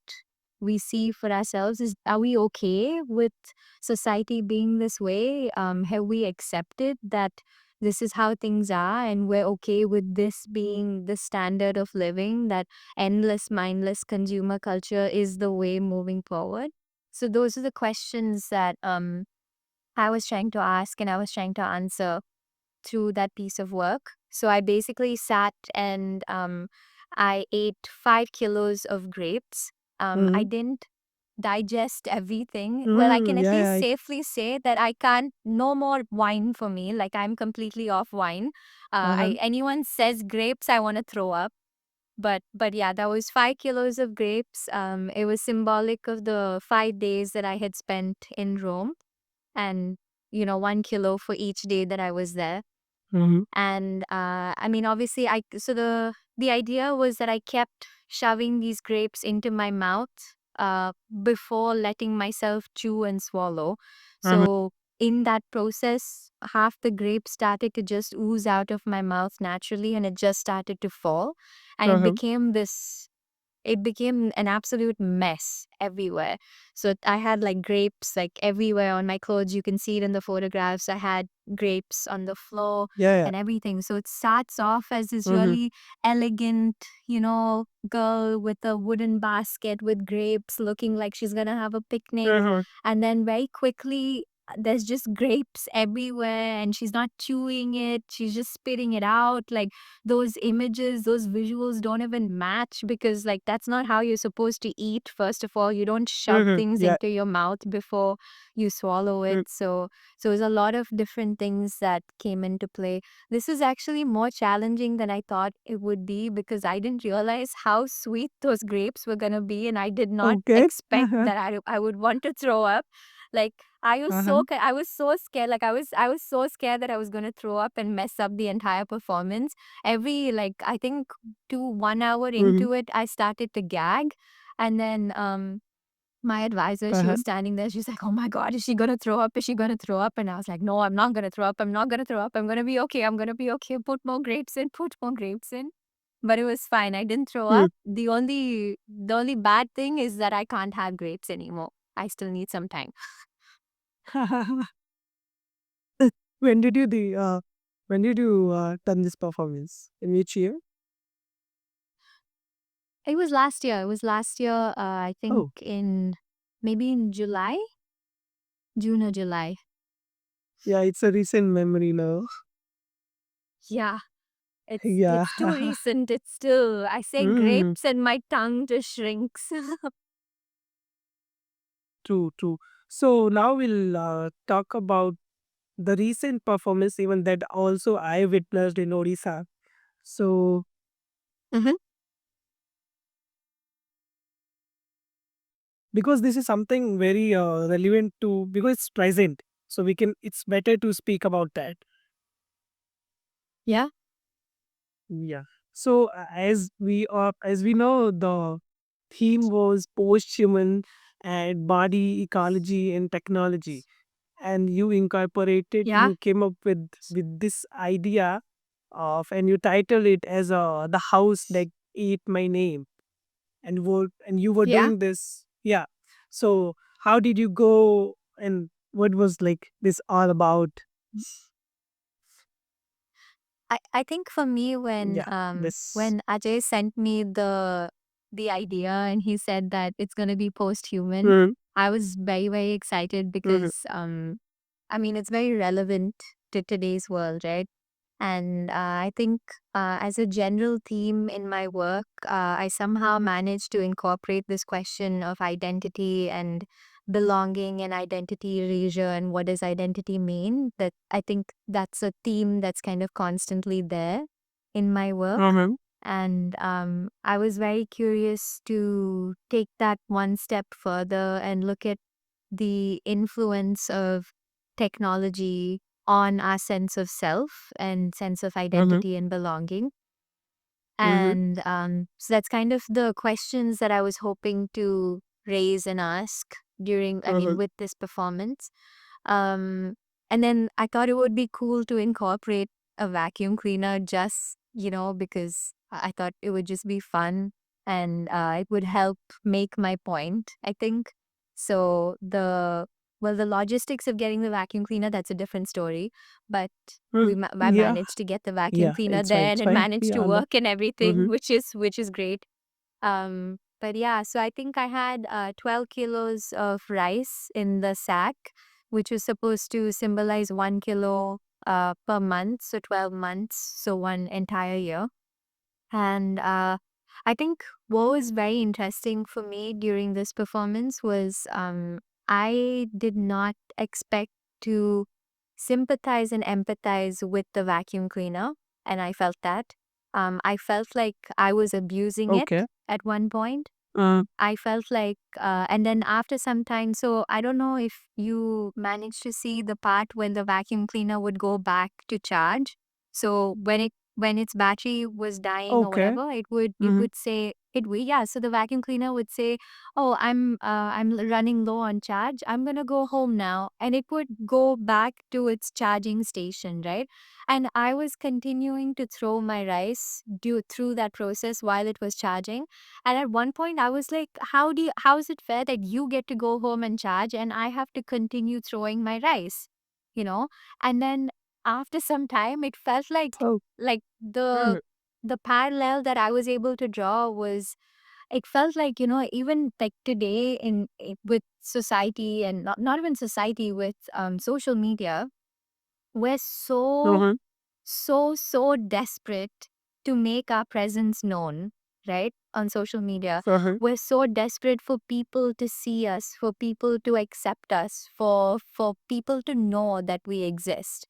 we see for ourselves? Are we okay with society being this way? Have we accepted that this is how things are, and we're okay with this being the standard of living, that endless, mindless consumer culture is the way moving forward? So those are the questions that I was trying to ask and I was trying to answer through that piece of work. So I basically sat and I ate 5 kilos of grapes. I mm-hmm. didn't digest everything. Well, I can Mm, at yeah, least yeah. safely say that I can't, no more wine for me. Like, I'm completely off wine. Uh-huh. Anyone says grapes, I want to throw up. But yeah, that was 5 kilos of grapes. It was symbolic of the 5 days that I had spent in Rome, and 1 kilo for each day that I was there. Mm-hmm. And I mean, obviously, the idea was that I kept shoving these grapes into my mouth before letting myself chew and swallow. Uh-huh. So in that process, half the grapes started to just ooze out of my mouth naturally, and it just started to fall, and Uh-huh. it became an absolute mess everywhere. So I had like grapes like everywhere on my clothes. You can see it in the photographs. I had grapes on the floor Yeah, yeah. and everything. So it starts off as this Mm-hmm. really elegant, girl with a wooden basket with grapes looking like she's going to have a picnic. Uh-huh. And then very quickly, there's just grapes everywhere and she's not chewing it. She's just spitting it out. Like, those images, those visuals don't even match, because like that's not how you're supposed to eat. First of all, you don't shove Mm-hmm. things Yeah. into your mouth before you swallow it. Mm. So there's a lot of different things that came into play. This is actually more challenging than I thought it would be, because I didn't realize how sweet those grapes were going to be, and I did not Okay. expect Uh-huh. that I would want to throw up. Like, Uh-huh. I was so scared. Like, I was so scared that I was going to throw up and mess up the entire performance. Every, like, I think 1 hour Mm-hmm. into it, I started to gag. And then my advisor, she Uh-huh. was standing there. She's like, "Oh my God, is she going to throw up? Is she going to throw up?" And I was like, "No, I'm not going to throw up. I'm not going to throw up. I'm going to be okay. I'm going to be okay. Put more grapes in, put more grapes in." But it was fine. I didn't throw Mm. up. The only bad thing is that I can't have grapes anymore. I still need some time. When did you the when did you done this performance? In which year? It was last year. It was last year, I think Oh, maybe in July, June or July. yeah, it's a recent memory now. Yeah, it's Yeah. it's too recent. It's still, I say Mm, grapes and my tongue just shrinks. true, true. So now we'll talk about the recent performance even that also I witnessed in Odisha. So Mhm. because this is something very relevant to because it's present, so we can it's better to speak about that. Yeah. Yeah. So as we know, the theme was post-human and body ecology and technology, and Yeah. you came up with this idea of, and you titled it as the house that ate my name, and you were Yeah. doing this. Yeah. So how did you go, and what was like this all about? I think for me Yeah. This. when Ajay sent me the idea and he said that it's gonna be post-human, Mhm, I was very, very excited mhm, because I mean it's very relevant to today's world, right? And I think as a general theme in my work, I somehow managed to incorporate this question of identity and belonging and identity erasure and what does identity mean. That I think that's a theme that's kind of constantly there in my work. mhm, And I was very curious to take that one step further and look at the influence of technology on our sense of self and sense of mhm, identity and belonging. mhm, And so that's kind of the questions that I was hoping to raise and ask during, I mean, mhm. with this performance. Um, and then I thought it would be cool to incorporate a vacuum cleaner just, because I thought it would just be fun and it would help make my point, I think. So the logistics of getting the vacuum cleaner, that's a different story. But I Yeah. managed to get the vacuum Yeah. cleaner It's fine. there and It's it fine. managed to Yeah. No. work and everything, Mhm. which is great. But yeah, so I think I had 12 kilos of rice in the sack, which was supposed to symbolize 1 kilo per month, so 12 months, so one entire year. And I think what was very interesting for me during this performance was I did not expect to sympathize and empathize with the vacuum cleaner. And I felt that. I felt like I was abusing it Okay. at one point. Uh, I felt like, and then after some time, so I don't know if you managed to see the part when the vacuum cleaner would go back to charge. So when its battery was dying or okay. whatever, it Mhm. would say it we yeah. So the vacuum cleaner would say, "Oh, I'm running low on charge. I'm gonna go home now," and it would go back to its charging station, right? And I was continuing to throw my rice through that process while it was charging, and at one point, I was like, how is it fair that you get to go home and charge and I have to continue throwing my rice? You know? And then after some time, it felt So. like Mhm. the parallel that I was able to draw was it felt like, even like today with society and not even society with social media, we're Mhm. so desperate to make our presence known, right? On social media. Mhm. We're so desperate for people to see us, for people to accept us, for people to know that we exist.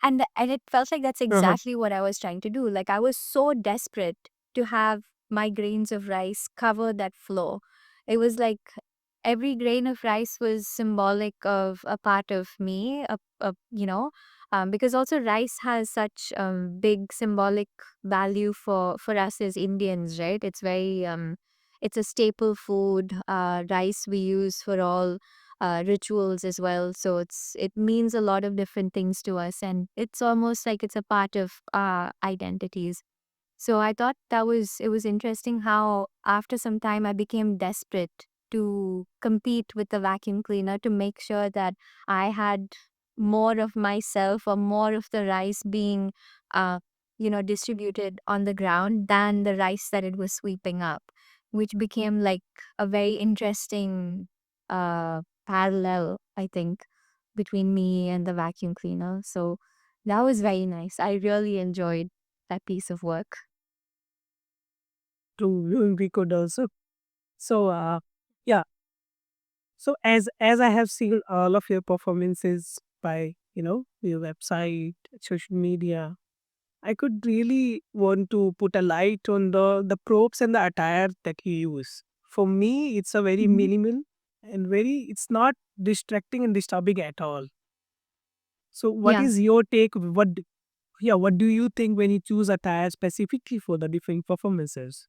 And it felt like that's Mhm. exactly what I was trying to do. Like I was so desperate to have my grains of rice cover that floor. It was like every grain of rice was symbolic of a part of me, because also rice has such big symbolic value for us as Indians, right? It's very it's a staple food. Rice we use for all rituals as well, so it means a lot of different things to us, and it's almost like it's a part of our identities. So I thought it was interesting how after some time I became desperate to compete with the vacuum cleaner to make sure that I had more of myself or more of the rice being uh distributed on the ground than the rice that it was sweeping up, which became like a very interesting parallel, I think, between me and the vacuum cleaner. So that was very nice. I really enjoyed that piece of work. We could also. So yeah. So as I have seen all of your performances by your website, social media. I could really want to put a light on the props and the attire that you use. For me, it's a very Mhm. minimal and very it's not distracting and disturbing at all. So what Yeah. is your take? What do you think when you choose attire specifically for the different performances?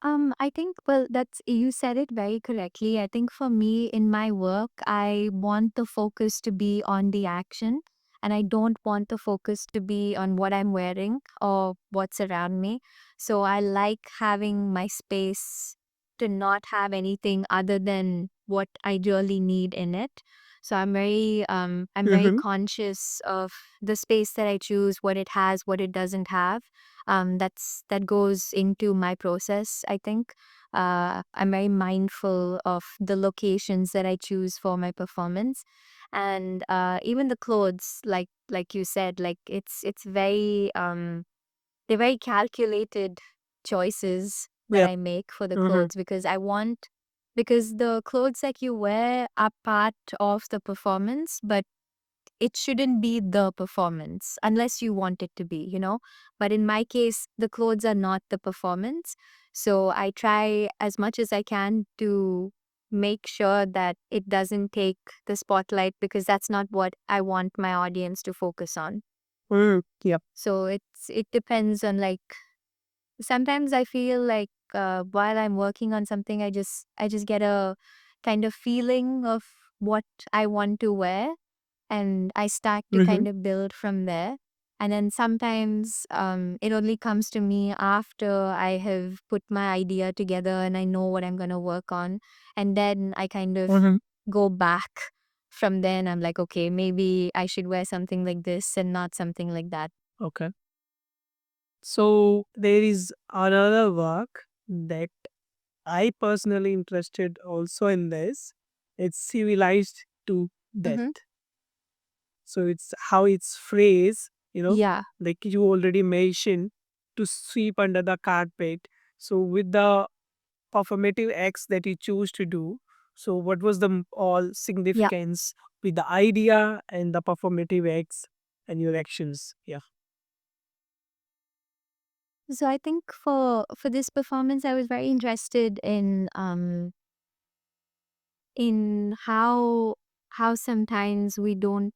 I think, well, that's, you said it very correctly. I think for me in my work, I want the focus to be on the action, and I don't want the focus to be on what I'm wearing or what's around me. So I like having my space to not have anything other than what I really need in it. So I'm very Mm-hmm. conscious of the space that I choose, what it has, what it doesn't have. That goes into my process, I think. I'm very mindful of the locations that I choose for my performance, and even the clothes, like you said, like it's very they're very calculated choices that Yep. I make for the Mm-hmm. clothes, because the clothes that you wear are part of the performance, but it shouldn't be the performance unless you want it to be. But in my case, the clothes are not the performance. So I try as much as I can to make sure that it doesn't take the spotlight, because that's not what I want my audience to focus on. Yep. So it depends on, like, sometimes I feel like while I'm working on something, I just get a kind of feeling of what I want to wear, and I start to Mm-hmm. kind of build from there. And then sometimes it only comes to me after I have put my idea together and I know what I'm going to work on. And then I kind of Mm-hmm. go back from there, and I'm like, okay, maybe I should wear something like this and not something like that. Okay. So there is another work that I personally interested also in this. It's civilized to death. Hmm. So it's how it's phrased, Yeah. like you already mentioned, to sweep under the carpet. So with the performative acts that you choose to do, so what was the all Yeah. significance with the idea and the performative acts and your actions? Yeah. So I think for this performance, I was very interested in how sometimes we don't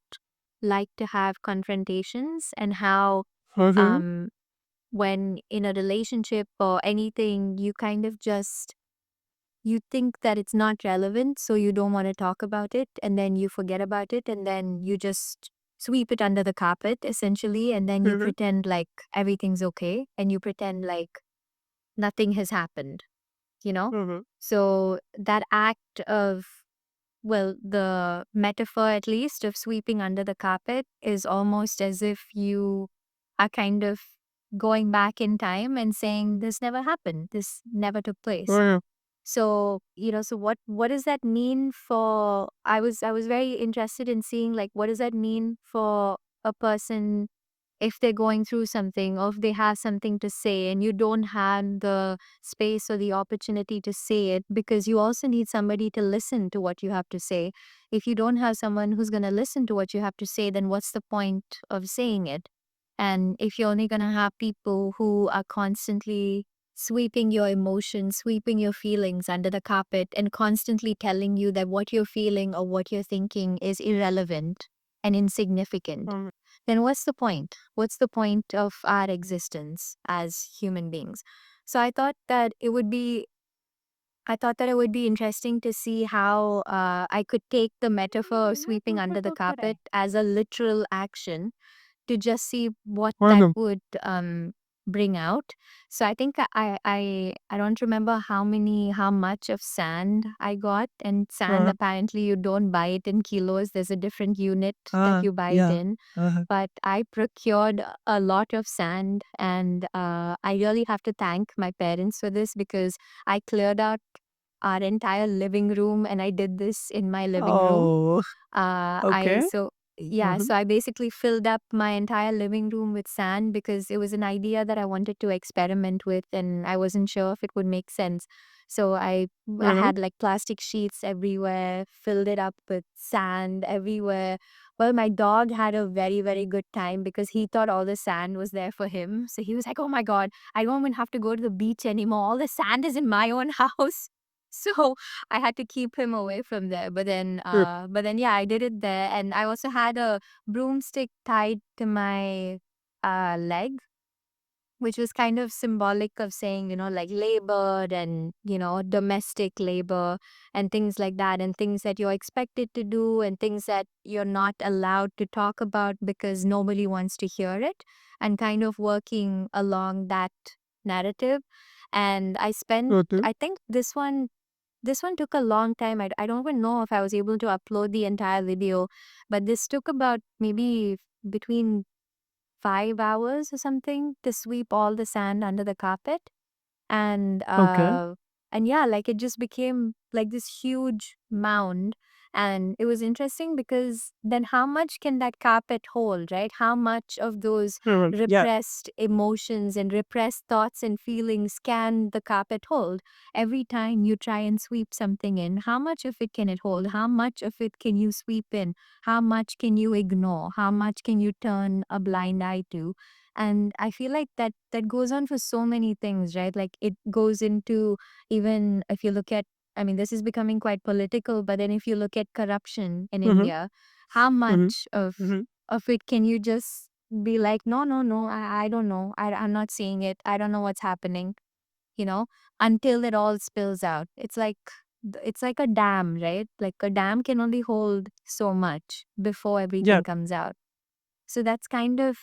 like to have confrontations, and how Mm-hmm. um when in a relationship or anything, you kind of just, you think that it's not relevant, so you don't want to talk about it, and then you forget about it, and then you just sweep it under the carpet essentially, and then you Mm-hmm. pretend like everything's okay, and you pretend like nothing has happened you know Mm-hmm. so that act of, well, the metaphor, at least, of sweeping under the carpet is almost as if you are kind of going back in time and saying, this never happened, this never took place. Mm-hmm. So what does that mean for, I was very interested in seeing, like, what does that mean for a person if they're going through something, or if they have something to say and you don't have the space or the opportunity to say it, because you also need somebody to listen to what you have to say. If you don't have someone who's going to listen to what you have to say, then what's the point of saying it? And if you're only going to have people who are constantly sweeping your emotions, sweeping your feelings under the carpet, and constantly telling you that what you're feeling or what you're thinking is irrelevant and insignificant, then what's the point? What's the point of our existence as human beings? So I thought that it would be interesting to see how I could take the metaphor of sweeping under the carpet as a literal action, to just see what that Mm-hmm. would bring out. So I think I don't remember how much of sand I got. And sand, Uh-huh. apparently you don't buy it in kilos. There's a different unit that you buy it Yeah. in. Uh-huh. But I procured a lot of sand, and I really have to thank my parents for this, because I cleared out our entire living room, and I did this in my living room. Oh, I okay. so Yeah, Mhm. so I basically filled up my entire living room with sand because it was an idea that I wanted to experiment with and I wasn't sure if it would make sense. So I Mhm. had like plastic sheets everywhere, filled it up with sand everywhere. Well, my dog had a very, very good time because he thought all the sand was there for him. So he was like, "Oh my God, I don't even have to go to the beach anymore. All the sand is in my own house." So I had to keep him away from there. Mm. But then yeah, I did it there, and I also had a broomstick tied to my leg, which was kind of symbolic of saying, like labor and domestic labor and things like that, and things that you're expected to do and things that you're not allowed to talk about because nobody wants to hear it, and kind of working along that narrative. And Mhm. I think this one took a long time. I don't even know if I was able to upload the entire video, but this took about maybe between 5 hours or something to sweep all the sand under the carpet. And Okay. uh and yeah, like it just became like this huge mound. And it was interesting because then how much can that carpet hold, right? How much of those Mhm. Yeah. repressed emotions and repressed thoughts and feelings can the carpet hold? Every time you try and sweep something in, how much of it can it hold? How much of it can you sweep in? How much can you ignore? How much can you turn a blind eye to? And I feel like that goes on for so many things, right? Like it goes into, even if you look at, I mean, this is becoming quite political, but then if you look at corruption in Mhm. India, how Mhm. much Mhm. of it can you just be like, no, no, no, I don't know, I'm not seeing it, I don't know what's happening, you know until it all spills out. It's like a dam, right? Like a dam can only hold so much before Yeah. everything comes out. So that's kind of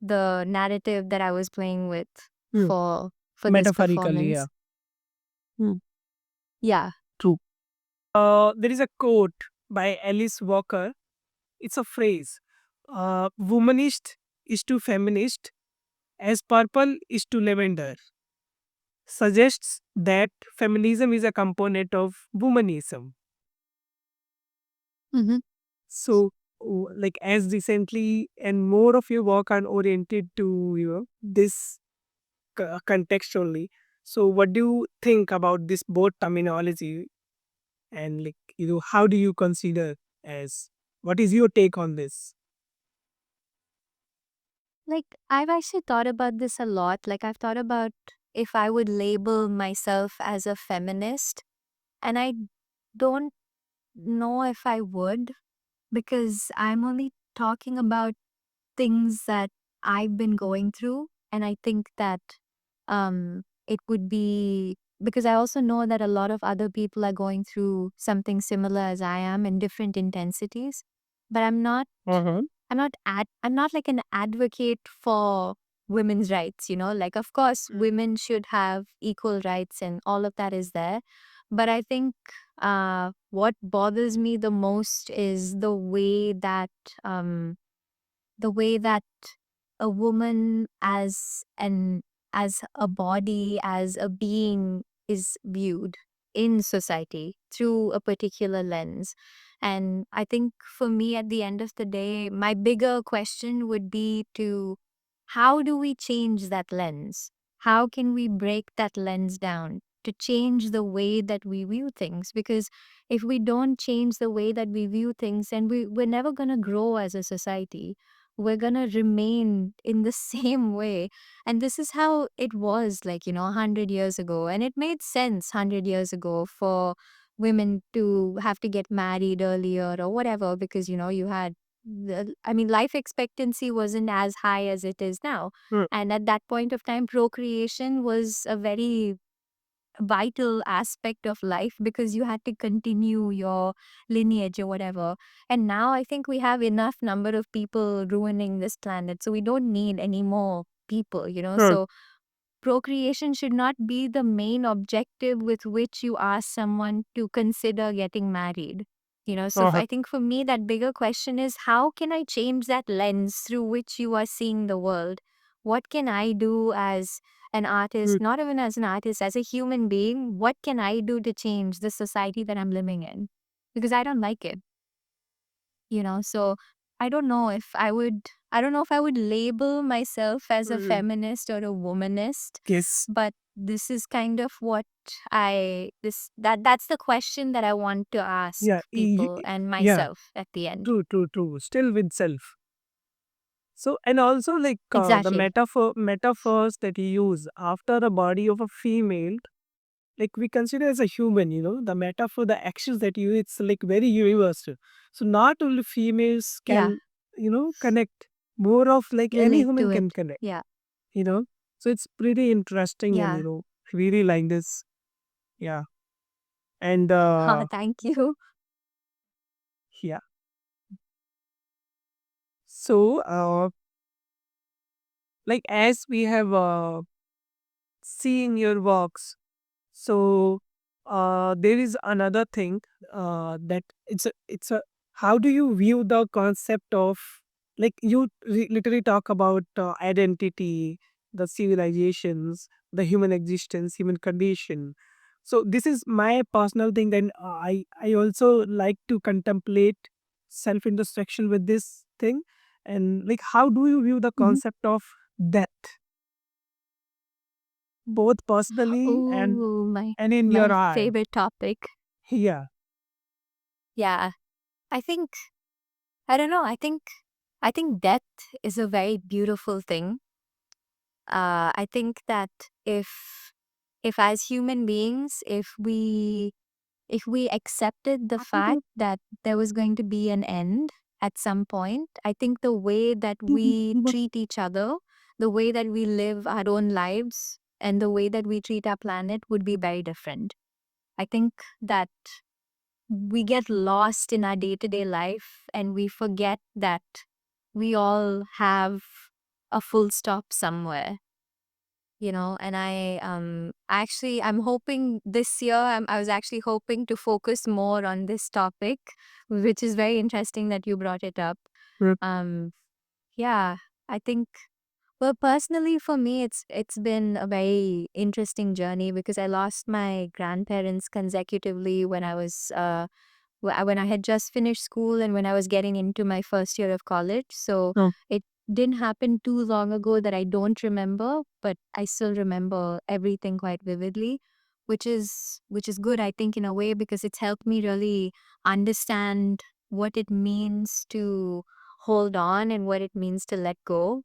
the narrative that I was playing with Mm. for this Metaphorically, yeah. performance. Mm. Yeah. True. There is a quote by Alice Walker. It's a phrase. Womanist is to feminist as purple is to lavender. Suggests that feminism is a component of womanism. Hmm. So, like as recently and more of your work are oriented to this contextually. So, what do you think about this both terminology and like how do you consider as what is your take on this? Like I've actually thought about this a lot. Like I've thought about if I would label myself as a feminist, and I don't know if I would, because I'm only talking about things that I've been going through. And I think that it would be because I also know that a lot of other people are going through something similar as I am in different intensities. But Uh-huh. I'm not like an advocate for women's rights, like of course women should have equal rights and all of that is there. But I think what bothers me the most is um the way that a woman as a body, as a being, is viewed in society through a particular lens. And I think for me, at the end of the day, my bigger question would be to how do we change that lens? How can we break that lens down to change the way that we view things? Because if we don't change the way that we view things, then we're never going to grow as a society. We're going to remain in the same way. And this is how it was, like, 100 years ago. And it made sense 100 years ago for women to have to get married earlier or whatever, because, you had I mean, life expectancy wasn't as high as it is now. Mm. And at that point of time, procreation was a very vital aspect of life because you had to continue your lineage or whatever. And now I think we have enough number of people ruining this planet. So we don't need any more people. Mm. So procreation should not be the main objective with which you ask someone to consider getting married. So Uh-huh. I think for me, that bigger question is how can I change that lens through which you are seeing the world? What can I do as an Mm. artist, not even as an artist, as a human being? What can I do to change the society that I'm living in? because I don't like it, so I don't know if I would label myself as a Mm, feminist or a womanist, yes. but this is kind of what that's the question that I want to ask Yeah. people and Yeah. myself at the end. True. True. True. Still with self. So, and also like the Exactly. metaphors that you use after the body of a female, like we consider as a human, the metaphor, the actions that you, it's like very universal. So not only females Yeah. can, connect, more of like any Relate human to can it. connect, Yeah. you know. So it's pretty interesting and, Yeah. really like this. Yeah. And Thank you. yeah. So like as we have seen your works, so there is another thing that it's a how do you view the concept of, like you literally talk about identity, the civilizations, the human existence, human condition. So this is my personal thing. Then I also like to contemplate self introspection with this thing, and like how do you view the Mhm. concept of death, both personally and Oh, in your my eye. favorite topic. Yeah. Yeah. I think I don't know. I think death is a very beautiful thing. I think that if as human beings, if we accepted the fact that there was going to be an end at some point, I think the way that we treat each other, the way that we live our own lives, and the way that we treat our planet would be very different. I think that we get lost in our day to day life and we forget that we all have a full stop somewhere. And I'm hoping this year, I was actually hoping to focus more on this topic, which is very interesting that you brought it up. Mm. um yeah, I think, well, personally for me, it's been a very interesting journey because I lost my grandparents consecutively when I was when I had just finished school and when I was getting into my first year of college. So Oh. it didn't happen too long ago that I don't remember, but I still remember everything quite vividly, which is good, I think, in a way, because it's helped me really understand what it means to hold on and what it means to let go,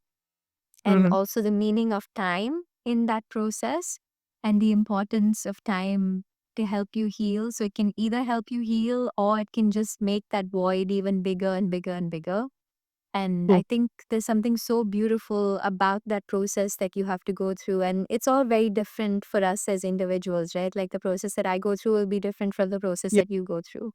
and Mhm. also the meaning of time in that process and the importance of time to help you heal. So it can either help you heal or it can just make that void even bigger and bigger and bigger. And Mm. I think there's something so beautiful about that process that you have to go through. And it's all very different for us as individuals, right? Like the process that I go through will be different from the process Yeah. that you go through,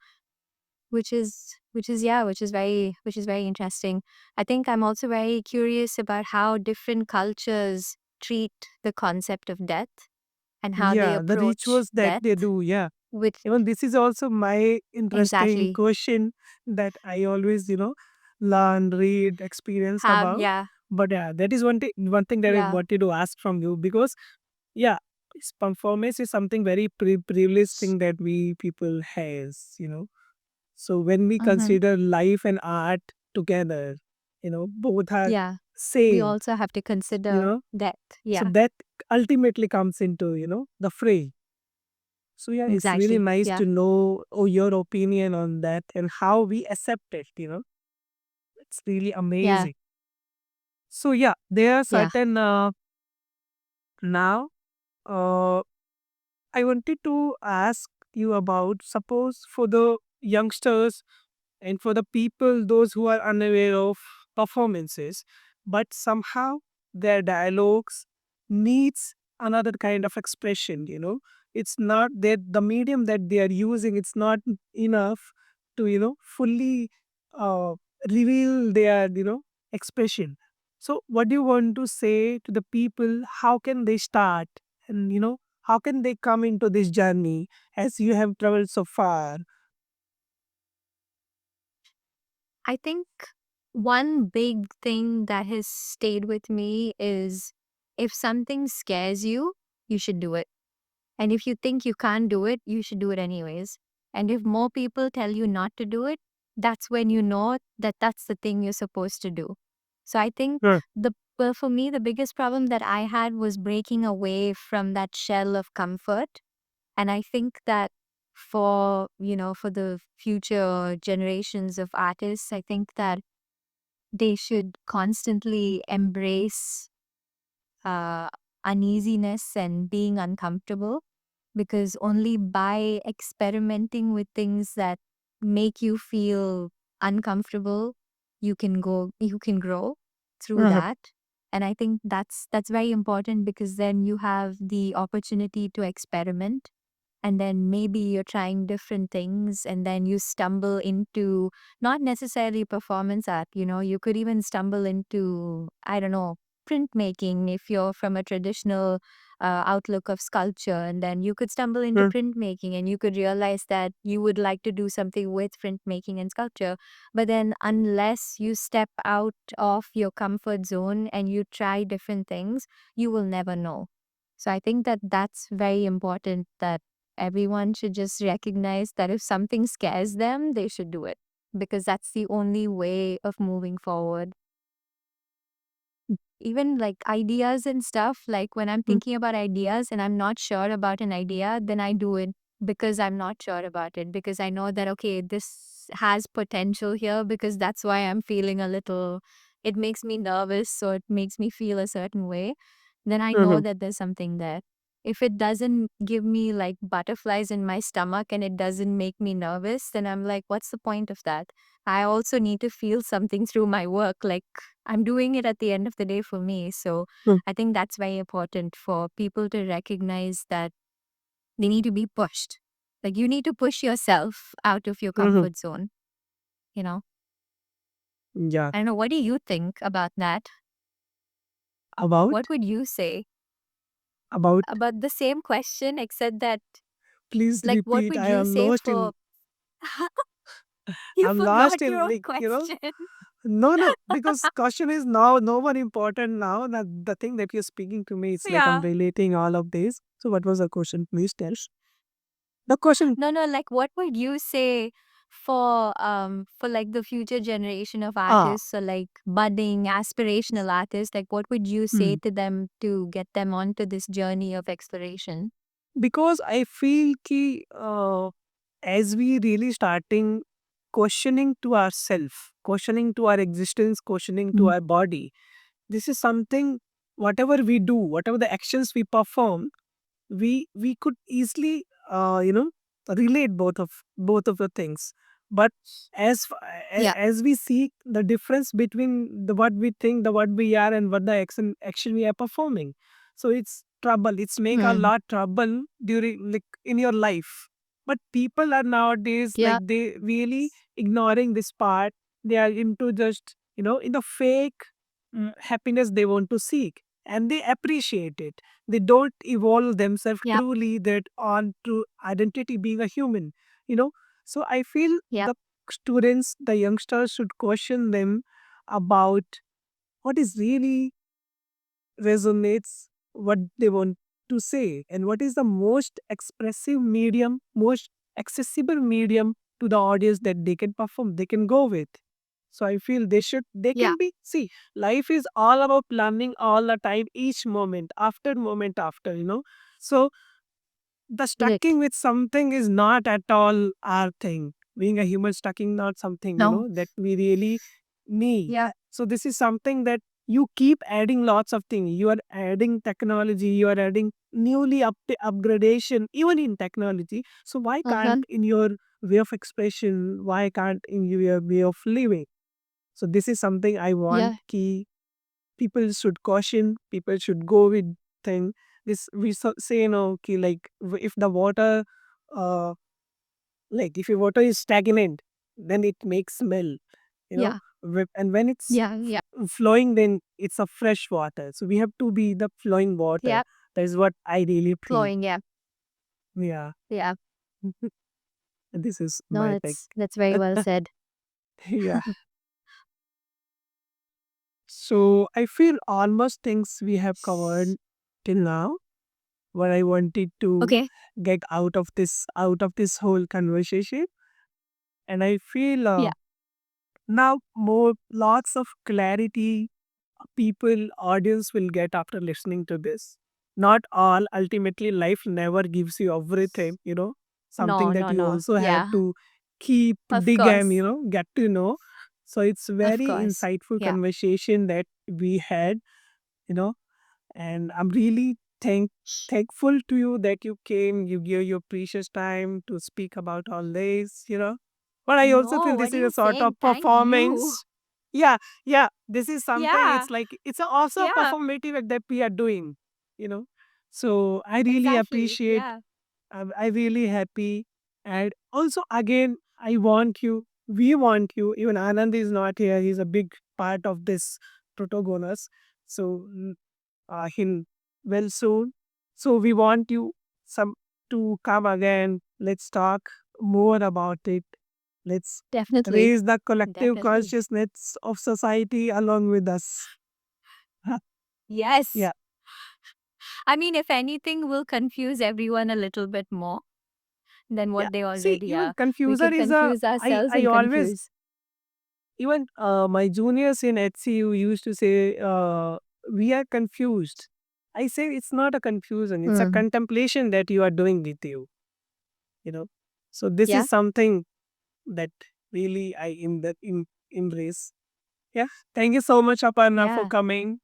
which is yeah, which is very interesting. I think I'm also very curious about how different cultures treat the concept of death and how they Yeah, the approach rituals that death they do, yeah. with Even this is also my interesting exactly question that I always, learn, read, experience have about. yeah, But yeah, that is one thing that I yeah, wanted to ask from you, because yeah, performance is something very privileged thing that we people has, So when we hmm, consider life and art together, both are yeah, we same, also have to you consider know. death. So Yeah, that ultimately comes into, the fray. So yeah, it's really exactly. nice Yeah, to know your opinion on that and how we accept it. It's really yeah, amazing. So yeah, there are yeah. certain now uh I wanted to ask you about, suppose for the youngsters and for the people, those who are unaware of performances, but somehow their dialogues needs another kind of expression. It's not that the medium that they are using, it's not enough to fully uh, reveal their expression. So what do you want to say to the people? How can they start, and how can they come into this journey as you have traveled so far? I think one big thing that has stayed with me is if something scares you, you should do it. And if you think you can't do it, you should do it anyways. And if more people tell you not to do it, that's when you know that that's the thing you're supposed to do. So I think Huh. for me, the biggest problem that I had was breaking away from that shell of comfort. And I think that for the future generations of artists, I think that they should constantly embrace uh, uneasiness and being uncomfortable, because only by experimenting with things that make you feel uncomfortable, you can grow through Uh-huh. that. And I think that's very important, because then you have the opportunity to experiment, and then maybe you're trying different things, and then you stumble into not necessarily performance art. You could even stumble into, I don't know, printmaking if you're from a traditional outlook of sculpture, and then you could stumble into Huh. printmaking and you could realize that you would like to do something with printmaking and sculpture. But then unless you step out of your comfort zone and you try different things, you will never know. So I think that that's very important, that everyone should just recognize that if something scares them, they should do it, because that's the only way of moving forward. Even like ideas and stuff, like when I'm Mm. thinking about ideas and I'm not sure about an idea, then I do it because I'm not sure about it, because I know that, okay, this has potential here, because that's why I'm feeling a little, it makes me nervous or it makes me feel a certain way. Then I know Uh-huh. that there's something there. If it doesn't give me like butterflies in my stomach and it doesn't make me nervous, then I'm like, what's the point of that? I also need to feel something through my work. Like, I'm doing it at the end of the day for me. So Huh. I think that's very important for people to recognize that they need to be pushed. Like, you need to push yourself out of your Uh-huh. comfort zone. You know, Yeah. I don't know. What do you think about that? About What would you say about about the same question, except that, please like, what repeat. would I you am say lost for. in You I'm forgot lost your in own like, question. no, no, because question is now no more important now. That the thing that you're speaking to me, it's like I'm Yeah. relating all of this. So what was the question? Please tell. The question. No, no, like what would you say for like the future generation of Ah, artists, or like budding aspirational artists, like what would you say hmm. to them to get them onto this journey of exploration? Because I feel ki as we really starting questioning to ourselves, questioning to our existence, questioning to Mm. our body. This is something. Whatever we do, whatever the actions we perform, we could easily relate both of the things, but Yeah. as we see the difference between the what we think, the what we are, and what the action we are performing, so it's trouble, it's make a Hmm. lot trouble during like in your life. But people are nowadays like Yeah. they really ignoring this part. They are into just in the fake happiness they want to seek, and they appreciate it. They don't evolve themselves Yeah. truly that on to identity being a human you know so I feel Yeah. the students, the youngsters should question them about what is really resonates, what they want to say, and what is the most expressive medium, most accessible medium to the audience that they can perform, they can go with. So I feel they Yeah. can be, see, life is all about learning all the time, each moment after. So the Correct. stucking with something is not at all our thing. Being a human, stucking not something No. that we really need. Yeah. So this is something that you keep adding lots of things. You are adding technology, you are adding newly upgradation even in technology. So why can't Uh-huh. in your way of expression, why can't in your way of living? So this is something I want Yeah. key people should caution, people should go with thing. This we say ki like if the water uh like if your water is stagnant, then it makes smell, you know Yeah. and when it's Yeah. Yeah. flowing, then it's a fresh water. So we have to be the flowing water. Yeah. That is what I really feel. Flowing. Yeah. Yeah. Yeah. This is No, my like that's very well said. yeah. So I feel almost things we have covered till now. what I wanted to Okay. get out of this whole conversation. And I feel Yeah. now more lots of clarity people audience will get after listening to this. Not all, ultimately life never gives you everything, something No, that no, you no. also have Yeah. to keep Of dig and course. get to know. So it's Of very course. insightful Yeah. conversation that we had, you know and I'm really thankful to you that you came, you gave your precious time to speak about all this. But I also No, feel what this are is a you sort of saying? Thank you. performance. Yeah, yeah, this is something, Yeah. it's like it's also a Yeah. performative act that we are doing you know so I really Exactly. appreciate. Yeah. I really happy. And also, again, I want you, we want you, even Anand is not here, he's a big part of this protagonist. So him well soon. So we want you some to come again. Let's talk more about it. Let's Definitely. raise the collective Definitely. consciousness of society along with us. Huh. Yes. Yeah. I mean, if anything, we'll confuse everyone a little bit more than Yeah. what they See, already even are. We confuser could is a confuse ourselves I and always confuse. even my juniors in HCU used to say, we are confused. I say it's not a confusion, it's a Mm. contemplation that you are doing with you know. So this Yeah. is something that really embrace. Yeah. Thank you so much, Aparna, for Yeah. coming.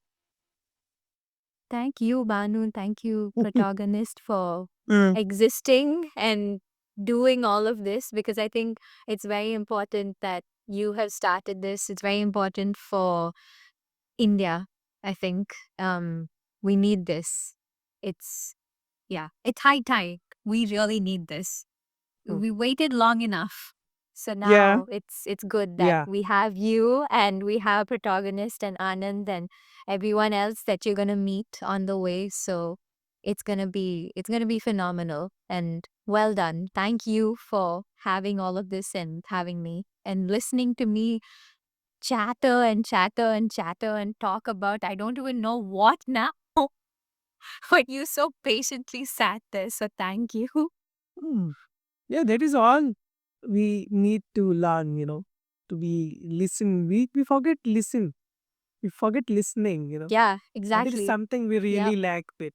Thank you, Banu. Thank you, protagonist, for Mm. existing and doing all of this, because I think it's very important that you have started this. It's very important for India. I think we need this. It's, yeah, it's high time. We really need this. Mm. We waited long enough. So Yeah. now it's good that Yeah. we have you and we have protagonist and Anand and everyone else that you're gonna meet on the way. So it's gonna be phenomenal, and well done. Thank you for having all of this and having me and listening to me chatter and chatter and chatter and talk about I don't even know what now. But you so patiently sat there. So thank you. Mm. Yeah, that is all we need to learn, to be listen. We forget listen. We forget listening. Yeah, And that is exactly. something we Yeah. really lack with.